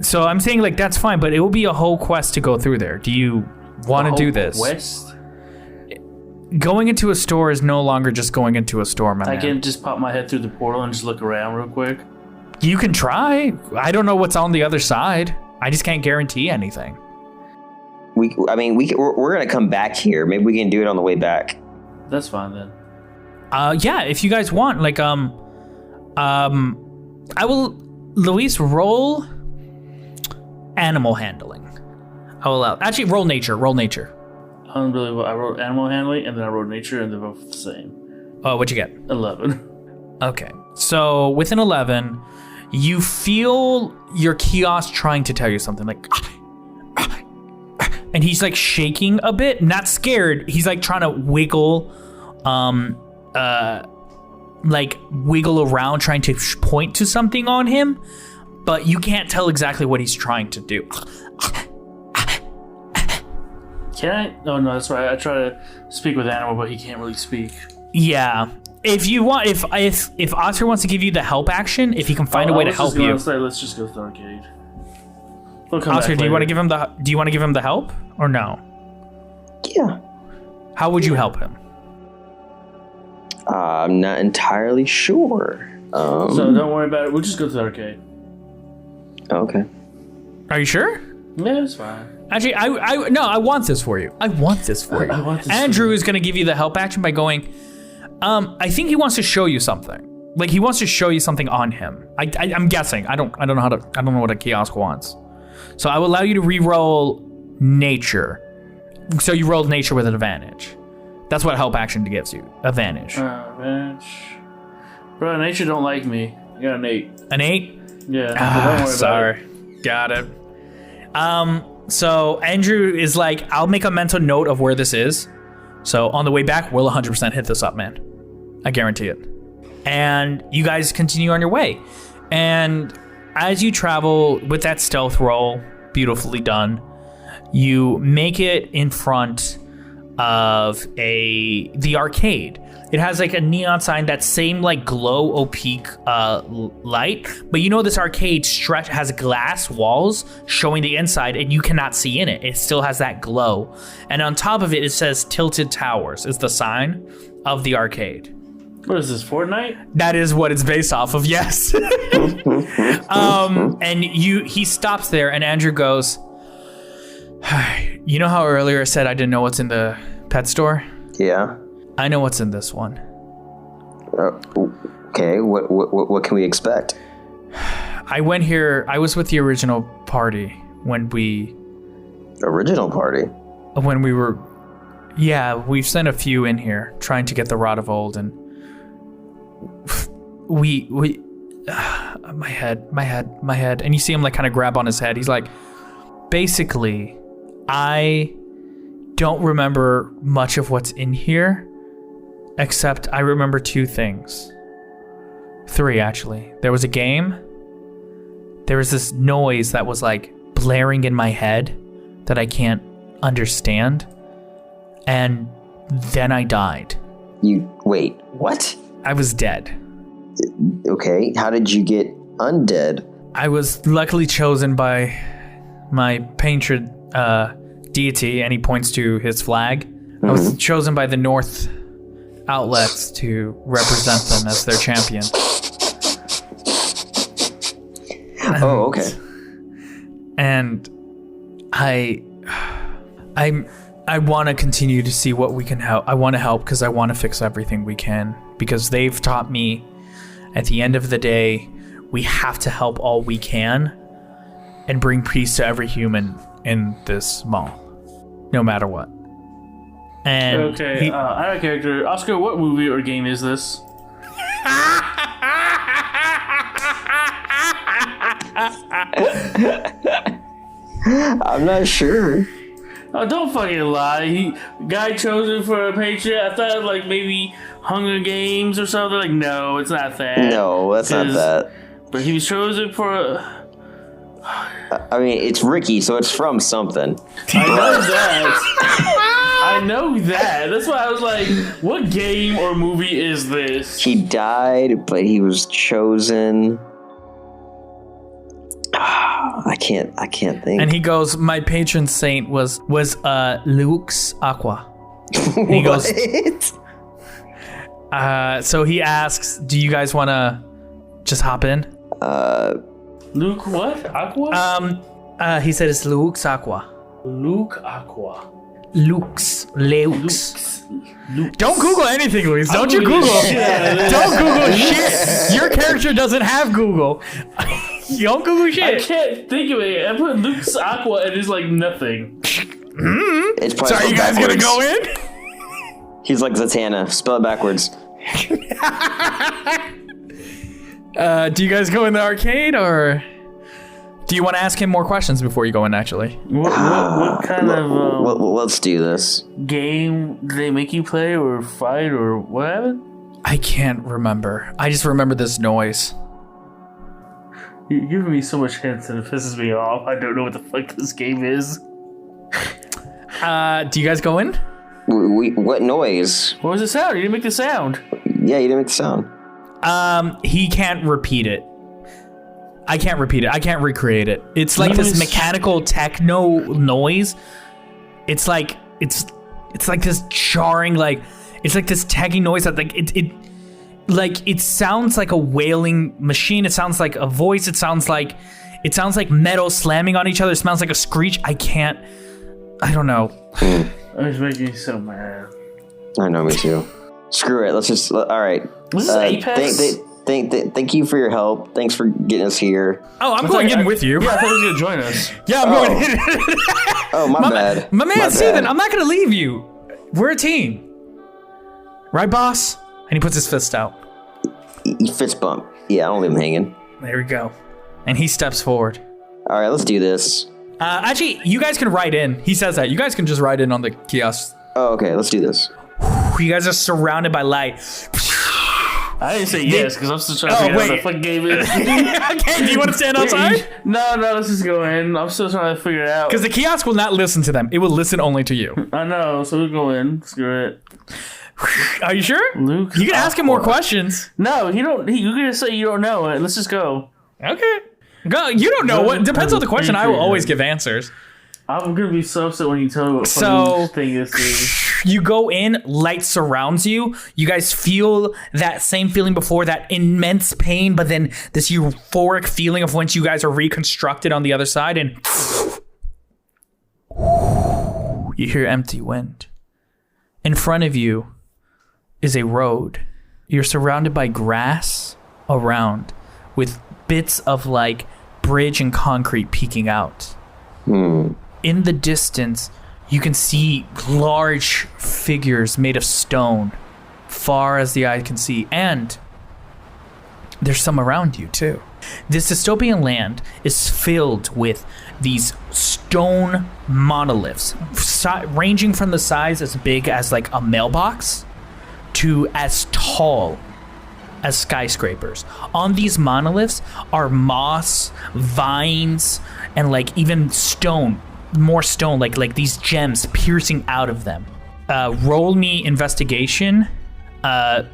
So I'm saying, like, that's fine, but it will be a whole quest to go through there. Do you want to do this? Quest? Going into a store is no longer just going into a store, man. I can just pop my head through the portal and just look around real quick. You can try. I don't know what's on the other side. I just can't guarantee anything. We're gonna come back here. Maybe we can do it on the way back. That's fine then. Yeah, if you guys want, like, I will, Luis, roll animal handling. I will allow. Actually, roll nature. Unbelievable. I wrote animal handling and then I wrote nature and they're both the same. Oh, what'd you get? 11. Okay. So with an 11, you feel your kiosk trying to tell you something, like, and he's like shaking a bit, not scared. He's like trying to wiggle, wiggle around, trying to point to something on him, but you can't tell exactly what he's trying to do. Can I? Oh, no, that's right. I try to speak with Animal, but he can't really speak. Yeah. If you want, if Oscar wants to give you the help action, if he can find a way to help you. Let's just go to the arcade. Oscar, do you want to give him the help or no? Yeah. How would you help him? I'm not entirely sure. So don't worry about it. We'll just go to the arcade. Okay. Are you sure? Yeah, it's fine. Actually, I want this for you. I want this for you. Andrew is going to give you the help action by going, I think he wants to show you something. Like, he wants to show you something on him. I'm guessing. I don't know what a kiosk wants. So I will allow you to re-roll nature. So you rolled nature with an advantage. That's what help action gives you. Advantage. Advantage. Bro, nature don't like me. I got an 8. An 8? Yeah. Don't worry about sorry. it. Got it. So Andrew is like, I'll make a mental note of where this is. So on the way back, we'll 100% hit this up, man. I guarantee it. And you guys continue on your way. And as you travel with that stealth roll, beautifully done, you make it in front of the arcade. It has like a neon sign, that same like glow opaque light, but this arcade has glass walls showing the inside, and you cannot see in it. It still has that glow, and on top of it, it says Tilted Towers is the sign of the arcade. What is this, Fortnite? That is what it's based off of, yes. And he stops there, and Andrew goes, you know how earlier I said I didn't know what's in the pet store? Yeah. I know what's in this one. Okay, what can we expect? I went here. I was with the original party when we. Original party? When we were. Yeah, we've sent a few in here trying to get the Rod of Old, and we. My head. And you see him like kind of grab on his head. He's like, basically, I don't remember much of what's in here. Except I remember 2 things. 3, actually. There was a game. There was this noise that was like blaring in my head that I can't understand. And then I died. Wait, what? I was dead. Okay, how did you get undead? I was luckily chosen by my patron deity, and he points to his flag. I was chosen by the North outlets to represent them as their champion. Oh, okay. And I want to continue to see what we can help. I want to help because I want to fix everything we can. Because they've taught me, at the end of the day, we have to help all we can and bring peace to every human in this mall, no matter what. And okay, I have a character. Oscar, what movie or game is this? I'm not sure. Oh, don't fucking lie. Guy chosen for a Patriot. I thought like maybe Hunger Games or something. Like, no, it's not that. No, that's not that. But he was chosen for I mean, it's Ricky, so it's from something. I know that. I know that. That's why I was like, what game or movie is this? He died, but he was chosen. I can't think. And he goes, my patron saint was Lux Aqua. And he goes, so he asks, do you guys want to just hop in? Luke what? Aqua? He said it's Lux Aqua. Luke Aqua. Lux. Don't Google anything, Luis. Don't you Google Google. shit. Don't Google shit. Your character doesn't have Google. You don't Google shit. I can't think of it. I put Luke's Aqua and it's like nothing. It's probably So are you guys backwards. gonna go in? He's like Zatanna. Spell it backwards. Do you guys go in the arcade, or do you want to ask him more questions before you go in, actually? What kind of Let's do this. game do they make you play or fight or what happened? I can't remember. I just remember this noise. You're giving me so much hints and it pisses me off. I don't know what the fuck this game is. Do you guys go in? What noise? What was the sound? You didn't make the sound. Yeah, you didn't make the sound. He can't repeat it. I can't repeat it. I can't recreate it. It's like this mechanical techno noise. It's like it's like this jarring, like it's like this tagging noise that it sounds like a wailing machine. It sounds like a voice. It sounds like metal slamming on each other. It sounds like a screech. I don't know. It's making me so mad. I know, me too. Screw it. Let's just. All right. This is Apex. Thank you for your help. Thanks for getting us here. Oh, I'm going in with you. Yeah, I thought he was gonna join us. Yeah, I'm going in. Oh, my bad. My man, My Steven, bad. I'm not going to leave you. We're a team. Right, boss? And he puts his fist out. He fist bump. Yeah, I don't leave him hanging. There we go. And he steps forward. All right, let's do this. Actually, you guys can ride in. He says that. You guys can just ride in on the kiosk. Oh, okay, let's do this. You guys are surrounded by light. I didn't say yes because I'm still trying to figure out what the fuck game it is. Okay, do you want to stand outside? No, let's just go in. I'm still trying to figure it out. Because the kiosk will not listen to them. It will listen only to you. I know, so we'll go in. Screw it. Are you sure? Luke, you can ask him more questions. No, you don't. You're gonna say you don't know it. Let's just go. Okay. Go. You don't know what. Depends on the question. I will always give answers. I'm gonna be so upset when you tell me what So thing this is. You go in, light surrounds you. You guys feel that same feeling before, that immense pain, but then this euphoric feeling of once you guys are reconstructed on the other side, and you hear empty wind. In front of you is a road. You're surrounded by grass around with bits of like bridge and concrete peeking out. In the distance, you can see large figures made of stone, far as the eye can see, and there's some around you too. This dystopian land is filled with these stone monoliths, ranging from the size as big as like a mailbox to as tall as skyscrapers. On these monoliths are moss, vines, and like even stone more stone, like these gems piercing out of them. Roll me investigation. Shadow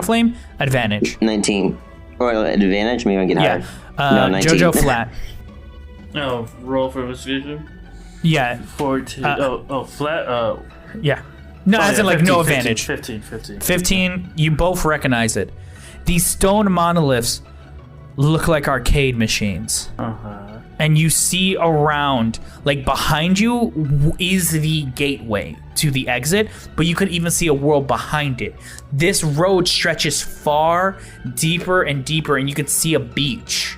Flame, advantage. 19. Or advantage? Maybe I get higher. No, 19. JoJo flat. No, roll for investigation. Yeah. 14. Flat. Yeah. No, as in 15, no 15, advantage. 15. 15. You both recognize it. These stone monoliths look like arcade machines. And you see around, like behind you is the gateway to the exit, but you could even see a world behind it. This road stretches far deeper and deeper, and you can see a beach.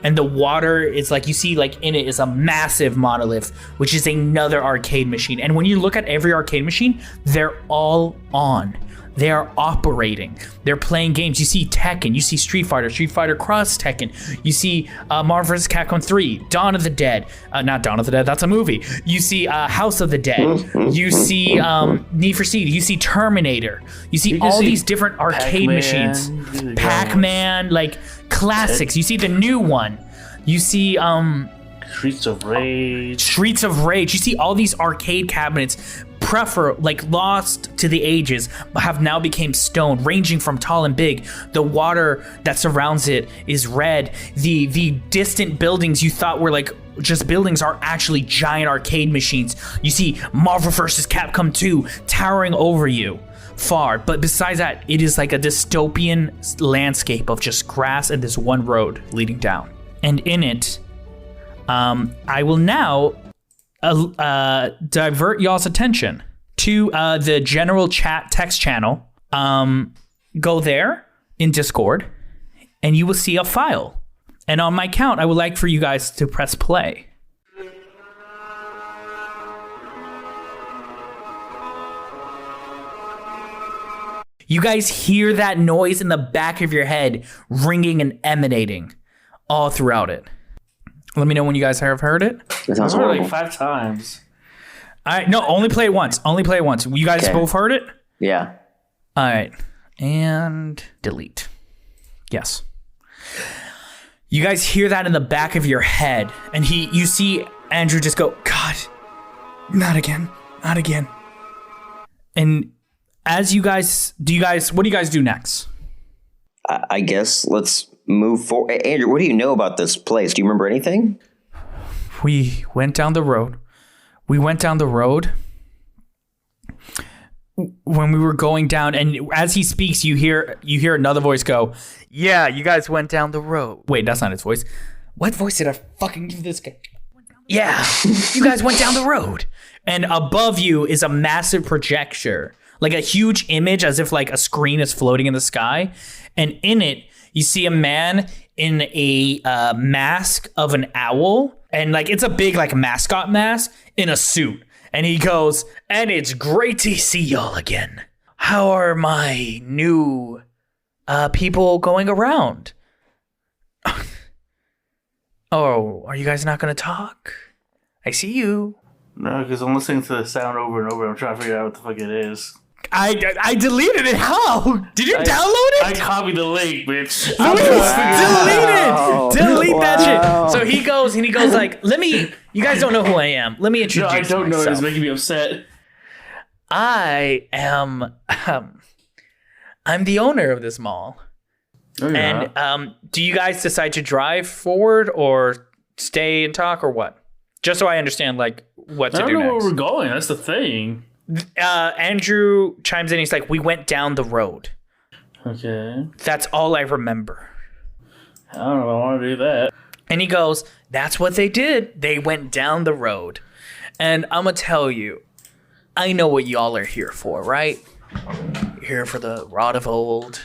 And the water is like, you see like in it is a massive monolith, which is another arcade machine. And when you look at every arcade machine, they're all on. They are operating. They're playing games. You see Tekken. You see Street Fighter Cross Tekken. You see Marvel vs. Capcom 3, Dawn of the Dead. Not Dawn of the Dead, that's a movie. You see House of the Dead. You see Need for Speed. You see Terminator. You see all these different arcade machines. Pac-Man, like classics. You see the new one. You see Streets of Rage. You see all these arcade cabinets, lost to the ages, have now become stone, ranging from tall and big. The water that surrounds it is red. The distant buildings you thought were like just buildings are actually giant arcade machines. You see Marvel vs. Capcom 2 towering over you far. But besides that, it is like a dystopian landscape of just grass and this one road leading down. And in it, I will now divert y'all's attention to the general chat text channel. Go there in Discord, and you will see a file. And on my count, I would like for you guys to press play. You guys hear that noise in the back of your head, ringing and emanating all throughout it. Let me know when you guys have heard it. That sounds I've heard it horrible. like 5 times. All right, no, only play it once. You guys both heard it? Yeah. All right, and delete. Yes. You guys hear that in the back of your head, and you see Andrew just go, God, not again. And as what do you guys do next? I guess let's move forward. Andrew, what do you know about this place? Do you remember anything? We went down the road. When we were going down, and as he speaks, you hear another voice go, yeah, you guys went down the road. Wait, that's not his voice. What voice did I fucking give this guy? Yeah, you guys went down the road. And above you is a massive projector, like a huge image, as if like a screen is floating in the sky. And in it, you see a man in a mask of an owl. And like it's a big like mascot mask in a suit. And he goes, and it's great to see y'all again. How are my new people going around? Oh, are you guys not going to talk? I see you. No, because I'm listening to the sound over and over. I'm trying to figure out what the fuck it is. I deleted it. How? Did you download it? I copied the link, bitch. Delete that shit. So he goes like, you guys don't know who I am. Let me introduce myself. No, I don't know. It's making me upset. I am, I'm the owner of this mall. Oh, yeah. And do you guys decide to drive forward or stay and talk or what? Just so I understand like what to do next. I don't know where we're going. That's the thing. Andrew chimes in. He's like, we went down the road. Okay. That's all I remember. I don't know if I want to do that. And he goes, that's what they did. They went down the road. And I'm going to tell you, I know what y'all are here for, right? You're here for the Rod of Old.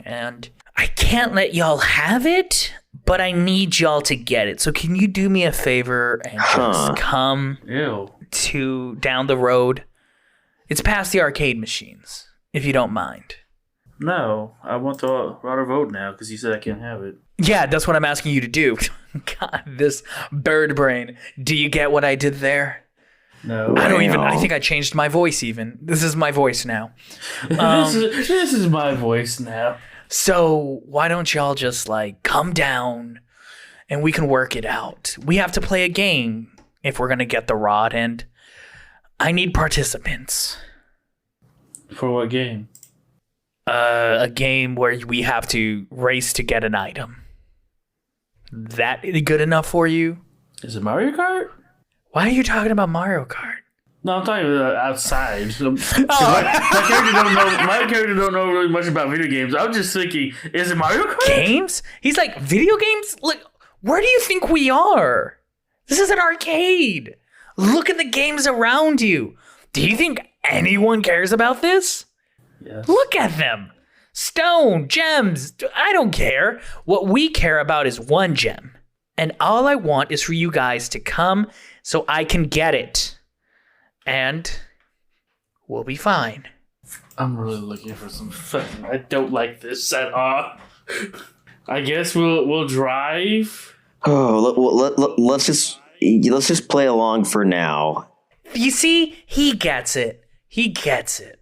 And I can't let y'all have it, but I need y'all to get it. So can you do me a favor and just come to down the road? It's past the arcade machines, if you don't mind. No, I want the Rod of Old now because you said I can't have it. Yeah, that's what I'm asking you to do. God, this bird brain. Do you get what I did there? No. I think I changed my voice even. This is my voice now. This is my voice now. So why don't y'all just like come down and we can work it out. We have to play a game if we're going to get the rod, and I need participants. For what game? A game where we have to race to get an item. That good enough for you? Is it Mario Kart? Why are you talking about Mario Kart? No, I'm talking about outside. My character don't know really much about video games. I'm just thinking, is it Mario Kart? Games? He's like, video games? Like, where do you think we are? This is an arcade. Look at the games around you. Do you think anyone cares about this? Yes. Look at them. Stone, gems. I don't care. What we care about is one gem. And all I want is for you guys to come so I can get it. And we'll be fine. I'm really looking for some fucking... I don't like this at all. I guess we'll drive. Oh, let's just play along for now. You see, he gets it. He gets it.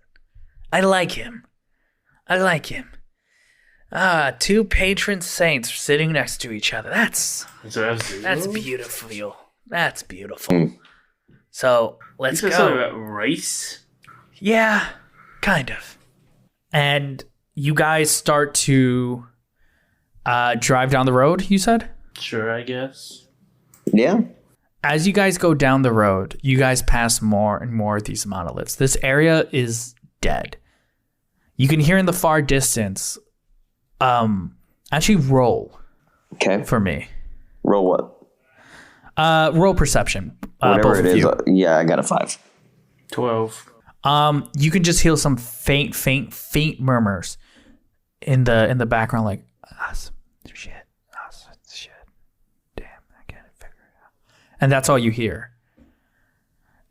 I like him. Two patron saints sitting next to each other. That's beautiful. That's beautiful. So let's go. Something about race? Yeah, kind of. And you guys start to drive down the road, you said? Sure, I guess. Yeah. As you guys go down the road, you guys pass more and more of these monoliths. This area is dead. You can hear in the far distance. Actually, roll. Okay. For me. Roll what? Roll perception. Whatever both it of is. you. Yeah, I got a 5. 12. You can just hear some faint murmurs in the background, like some shit. Damn, I can't figure it out. And that's all you hear.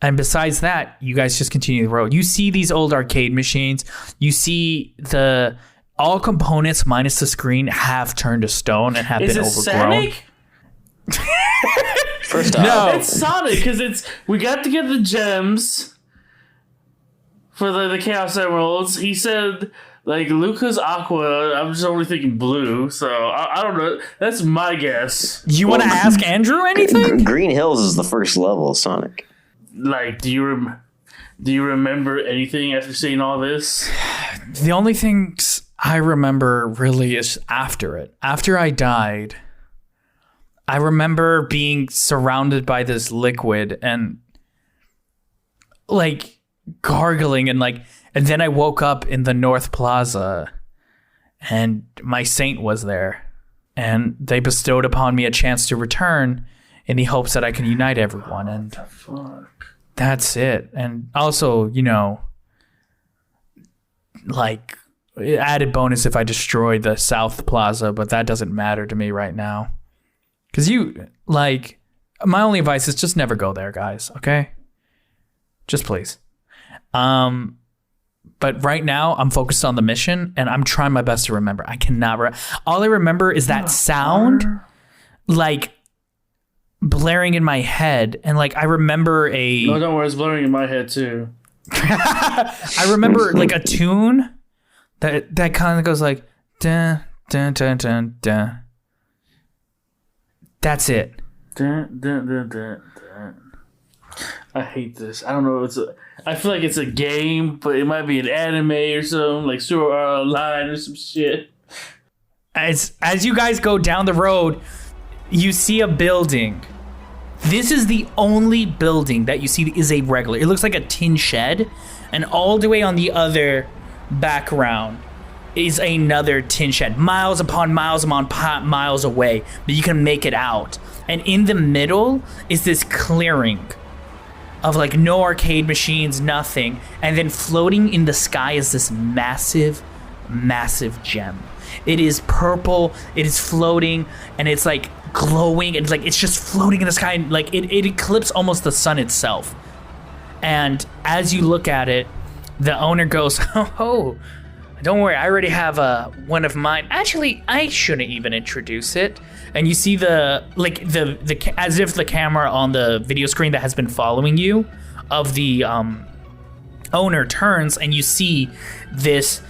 And besides that, you guys just continue the road. You see these old arcade machines. You see all components minus the screen have turned to stone and have been overgrown. Sonic? First off, No. It's Sonic because we got to get the gems for the Chaos Emeralds. He said like Luca's aqua. I'm just only thinking blue, so I don't know. That's my guess. You want to ask Andrew anything? Green Hills is the first level of Sonic. Like, do you remember anything after seeing all this? The only things I remember really is after it. After I died, I remember being surrounded by this liquid and like gargling and then I woke up in the North Plaza and my saint was there and they bestowed upon me a chance to return in the hopes that I can unite everyone, and Fuck. that's it. And also, like added bonus if I destroy the South Plaza, but that doesn't matter to me right now. Because my only advice is just never go there, guys, okay? Just please. But right now, I'm focused on the mission, and I'm trying my best to remember. I cannot all I remember is that sound, like, blaring in my head, and, like, I remember No, don't worry, it's blaring in my head, too. I remember, like, a tune that kind of goes like, dun, dun, dun, dun, dun. That's it. Dun, dun, dun, dun, dun. I hate this. I don't know. I feel like it's a game, but it might be an anime or something, like Sword Art Online or some shit. As you guys go down the road, you see a building. This is the only building that you see is a regular. It looks like a tin shed, and all the way on the other background is another tin shed, miles upon miles away, but you can make it out. And in the middle is this clearing of like no arcade machines, nothing, and then floating in the sky is this massive gem. It is purple, it is floating, and it's like glowing, and it's just floating in the sky, and like it eclipses almost the sun itself. And as you look at it, the owner goes, oh, don't worry, I already have one of mine. Actually, I shouldn't even introduce it. And you see the as if the camera on the video screen that has been following you of the owner turns, and you see this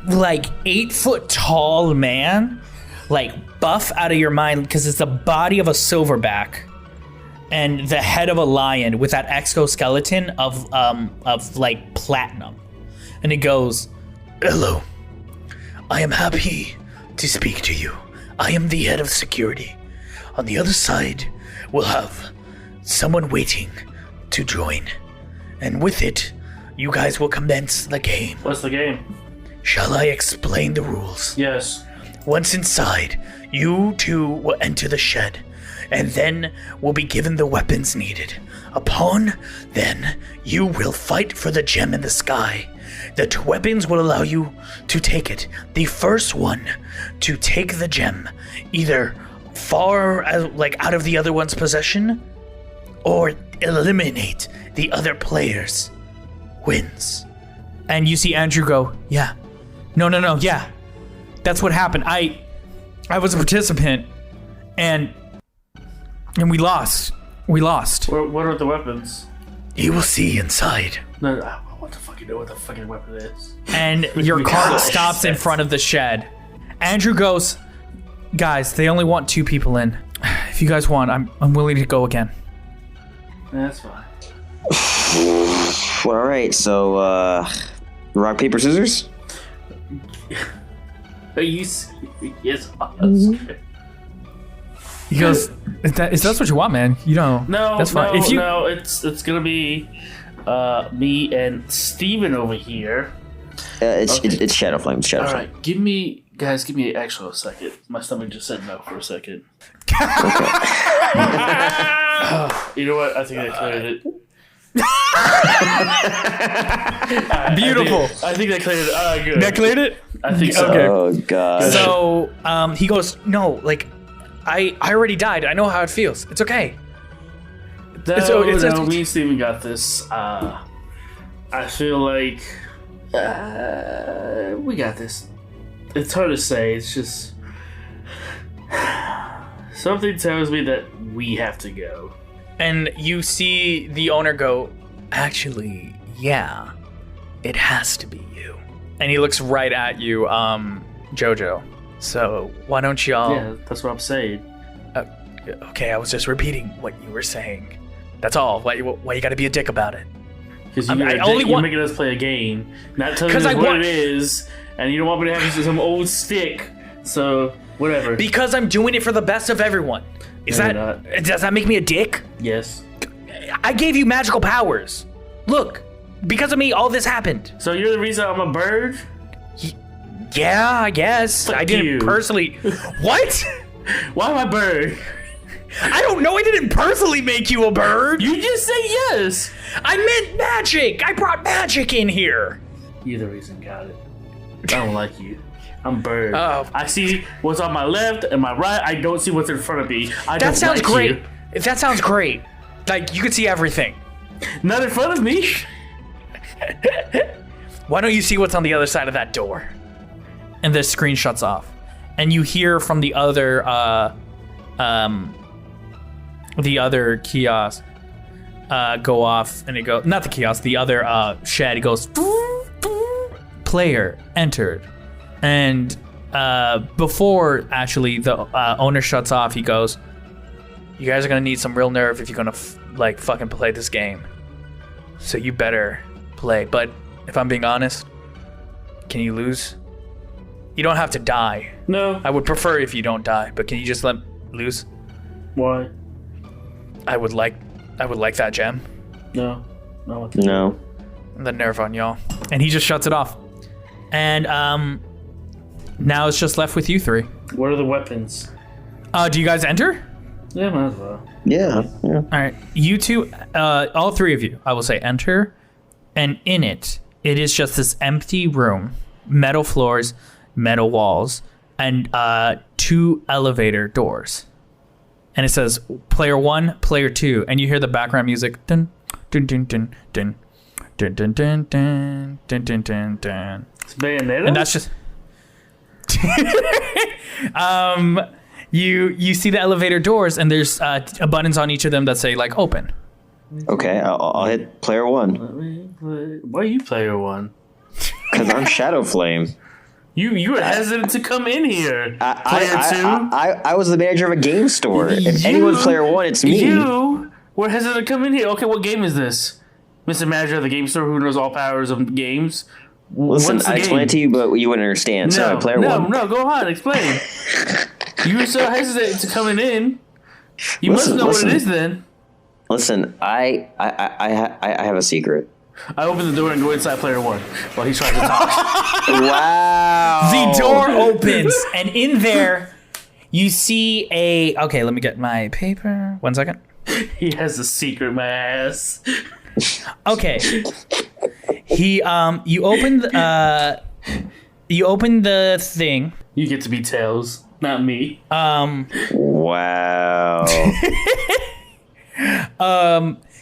like 8 foot tall man like buff out of your mind because it's the body of a silverback and the head of a lion with that exoskeleton of like platinum. And it goes, "Hello. I am happy to speak to you. I am the head of security. On the other side, we'll have someone waiting to join. And with it, you guys will commence the game. What's the game? Shall I explain the rules? Yes. Once inside, you two will enter the shed, and then will be given the weapons needed. Upon then, you will fight for the gem in the sky. The weapons will allow you to take it. The first one to take the gem, either far like out of the other one's possession, or eliminate the other players, wins." And you see Andrew go, "Yeah. No, yeah. That's what happened. I was a participant, and we lost. We lost." What are the weapons? "You will see inside." No, what the fuck? You know what the fucking weapon is? And your cart stops in front of the shed. Andrew goes, "Guys, they only want 2 people in. If you guys want, I'm willing to go again." That's fine. All right, so rock, paper, scissors. Are you serious? He goes, "Is that what you want, man? You know, No, that's fine. No, it's gonna be me and Steven over here. It's Shadow Flame. Shadow All Flame. right, give me actually a second. My stomach just said no for a second. You know what? I think I cleared it. Beautiful. I think that cleared it. Good. That cleared it? I think so. Okay. Oh god. So he goes, "No, like I already died. I know how it feels. It's okay." No, It's- me and Steven got this. I feel like we got this. It's hard to say. It's just something tells me that we have to go. And you see the owner go, "Actually, yeah, it has to be you." And he looks right at you, JoJo. "So why don't y'all?" Yeah, that's what I'm saying. Okay, I was just repeating what you were saying. That's all. Why you gotta be a dick about it? Because I you're only want- making us play a game, not telling us 'Cause I what want- it is, and you don't want me to have some old stick. So whatever. Because I'm doing it for the best of everyone. No, you're Does that make me a dick? Yes. I gave you magical powers. Look, because of me, all this happened. So you're the reason I'm a bird? Yeah, I guess. Fuck I didn't you. personally. What? Why am I a bird? I don't know. I didn't personally make you a bird. You just say yes. I meant magic. I brought magic in here. You're the reason, got it. I don't like you. I'm a bird. Oh. I see what's on my left and my right. I don't see what's in front of me. That sounds great. You. That sounds great. Like, you could see everything. Not in front of me. Why don't you see what's on the other side of that door? And the screen shuts off. And you hear from the other kiosk go off, and it goes, not the kiosk, the other shed, it goes, "Player entered." And before actually the owner shuts off, he goes, "You guys are gonna need some real nerve if you're gonna fucking play this game. So you better play. But if I'm being honest, can you lose? You don't have to die. No. I would prefer if you don't die, but can you just let lose? Why? I would like that gem. No. No. No. The nerve on y'all." And he just shuts it off. And now it's just left with you 3. What are the weapons? Do you guys enter? Yeah, might as well. Yeah. All right, you two, all 3 of you, I will say enter, and in it is just this empty room, metal floors, metal walls, and 2 elevator doors. And it says player 1, player 2, and you hear the background music, dun dun dun dun dun dun dun dun dun dun dun dun dun. It's Bayonetta? And that's just you see the elevator doors, and there's buttons on each of them that say like open. Okay, I'll hit player 1 Why are you player 1? because I'm Shadow Flame. You were hesitant to come in here, player 2. I was the manager of a game store. If anyone's player 1, it's me. You were hesitant to come in here. Okay, what game is this? Mr. Manager of the game store who knows all powers of games. Listen, I explained to you, but you wouldn't understand. So, player 1. No, go on, explain. You were so hesitant to coming in. You must know what it is then. Listen, I have a secret. I open the door and go inside player 1 while he's trying to talk. Wow. The door opens, and in there, you see a... Okay, let me get my paper. 1 second. He has a secret, my ass. Okay. You open the thing. You get to be Tails, not me. Wow.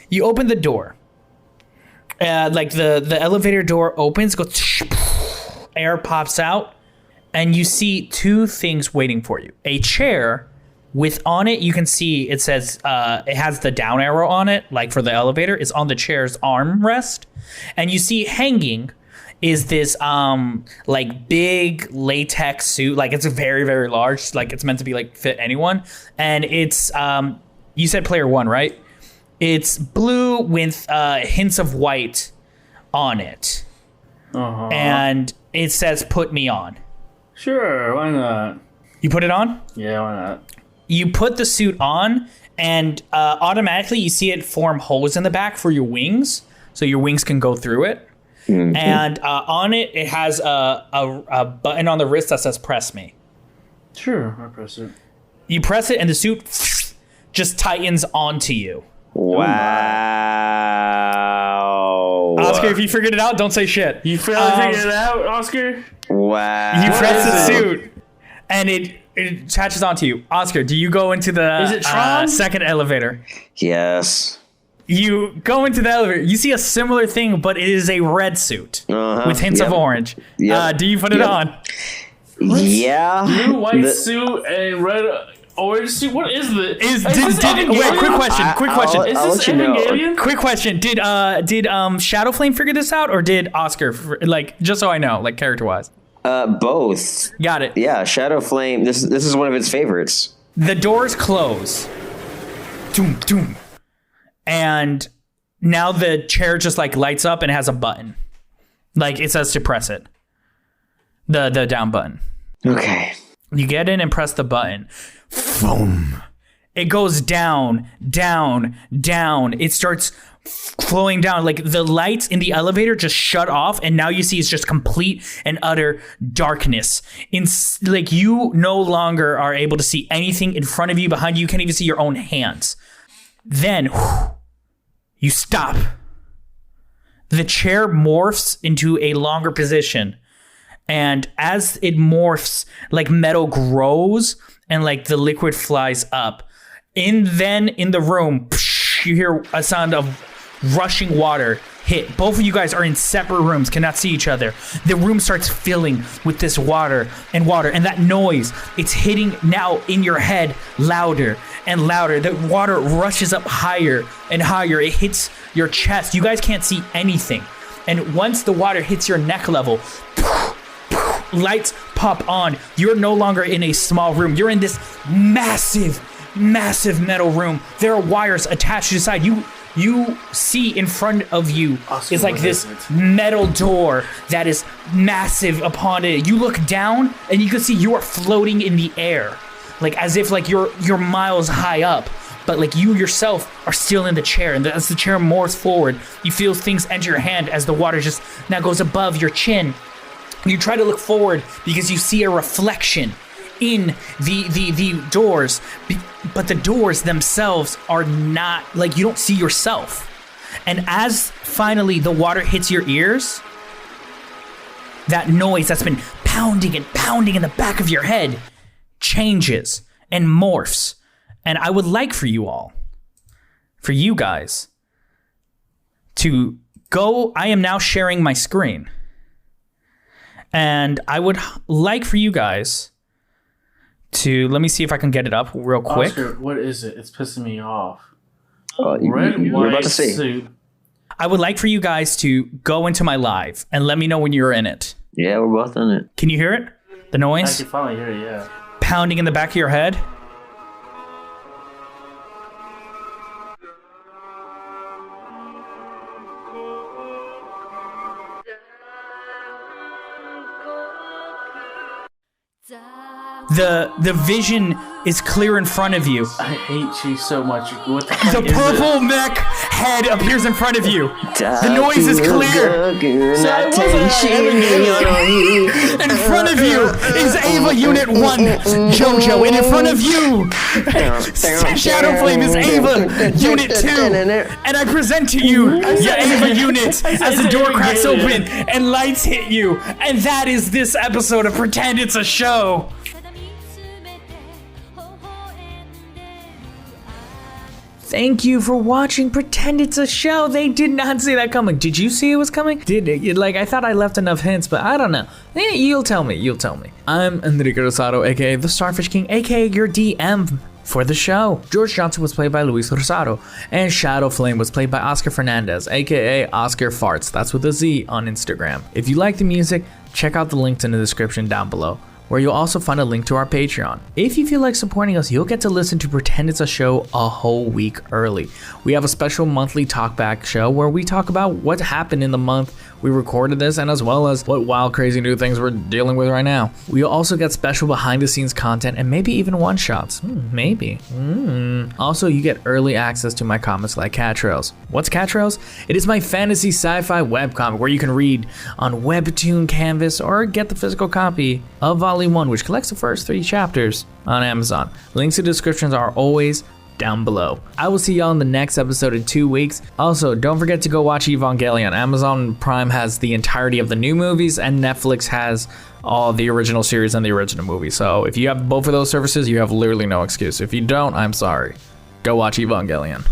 You open the door. Like the elevator door opens, goes, air pops out, and you see 2 things waiting for you. A chair with on it, you can see it says it has the down arrow on it, like for the elevator. It's on the chair's armrest, and you see hanging is this like big latex suit, like it's very, very large, like it's meant to be like fit anyone, and it's you said player 1, right? It's blue with hints of white on it. Uh-huh. And it says, "Put me on." Sure, why not? You put it on? Yeah, why not? You put the suit on, and automatically you see it form holes in the back for your wings, so your wings can go through it. Mm-hmm. And on it, it has a button on the wrist that says, "Press me." Sure, I press it. You press it, and the suit just tightens onto you. Wow. Oscar, if you figured it out, don't say shit. You finally figured it out, Oscar? Wow. You press the suit, and it attaches onto you. Oscar, do you go into the second elevator? Yes. You go into the elevator. You see a similar thing, but it is a red suit with hints of orange. Yep. Do you put it on? Yeah. Blue, white suit, and red... Orange suit? What is this? Quick question. Is this Evangelion? Quick question. Did Shadow Flame figure this out, or did Oscar? Like, just so I know, like character wise. Both. Got it. Yeah, Shadow Flame. This is one of its favorites. The doors close. Doom, doom. And now the chair just like lights up and has a button, like it says to press it. The down button. Okay. You get in and press the button. Boom. It goes down, down, down. It starts flowing down. Like the lights in the elevator just shut off, and now you see it's just complete and utter darkness. Like you no longer are able to see anything in front of you, behind you. You can't even see your own hands. Then you stop. The chair morphs into a longer position. And as it morphs, like metal grows and like the liquid flies up. Then in the room, you hear a sound of rushing water hit. Both of you guys are in separate rooms, cannot see each other. The room starts filling with this water. And that noise, it's hitting now in your head louder and louder. The water rushes up higher and higher. It hits your chest. You guys can't see anything. And once the water hits your neck level, lights pop on. You're no longer in a small room. You're in this massive metal room. There are wires attached to the side. You see in front of you is like this metal door that is massive upon it. You look down and you can see you are floating in the air, like as if like you're miles high up, but like you yourself are still in the chair. And as the chair morphs forward, you feel things enter your hand as the water just now goes above your chin. You try to look forward because you see a reflection in the doors, but the doors themselves are not, like you don't see yourself. And as finally the water hits your ears, that noise that's been pounding and pounding in the back of your head changes and morphs. And I would like for you guys, to go. I am now sharing my screen. And I would like for you guys to, let me see if I can get it up real quick. Oscar, what is it? It's pissing me off. You're about to see. Suit. I would like for you guys to go into my live and let me know when you're in it. Yeah, we're both in it. Can you hear it? The I noise can finally hear it, yeah. pounding in the back of your head? The vision is clear in front of you. I hate you so much. What the fuck The is purple this? mech head appears in front of you. The noise is clear. In front of you is Ava Unit 1, JoJo, and in front of you, Shadow Flame is Ava Unit 2. And I present to you your Ava Unit as the door cracks open and lights hit you. And that is this episode of Pretend It's a Show. Thank you for watching Pretend It's a Show. They did not see that coming. Did you see it was coming? Did it? Like, I thought I left enough hints, but I don't know. You'll tell me. You'll tell me. I'm Enrique Rosado, aka the Starfishking, aka your DM for the show. George Johnson was played by Luis Rosado, and Shadow Flame was played by Oscar Fernandez, aka Oscar Farts. That's with a Z on Instagram. If you like the music, check out the links in the description down below, where you'll also find a link to our Patreon. If you feel like supporting us, you'll get to listen to Pretend It's a Show a whole week early. We have a special monthly talkback show where we talk about what happened in the month we recorded this, and as well as what wild, crazy new things we're dealing with right now. We'll also get special behind-the-scenes content and maybe even one-shots. Maybe. Also, you get early access to my comics like Cat Trails. What's Cat Trails? It is my fantasy sci-fi webcomic where you can read on Webtoon Canvas or get the physical copy of Volume 1, which collects the first 3 chapters on Amazon. Links to descriptions are always down below. I will see y'all in the next episode in 2 weeks. Also, don't forget to go watch Evangelion. Amazon Prime has the entirety of the new movies, and Netflix has all the original series and the original movie. So if you have both of those services, you have literally no excuse. If you don't, I'm sorry. Go watch Evangelion.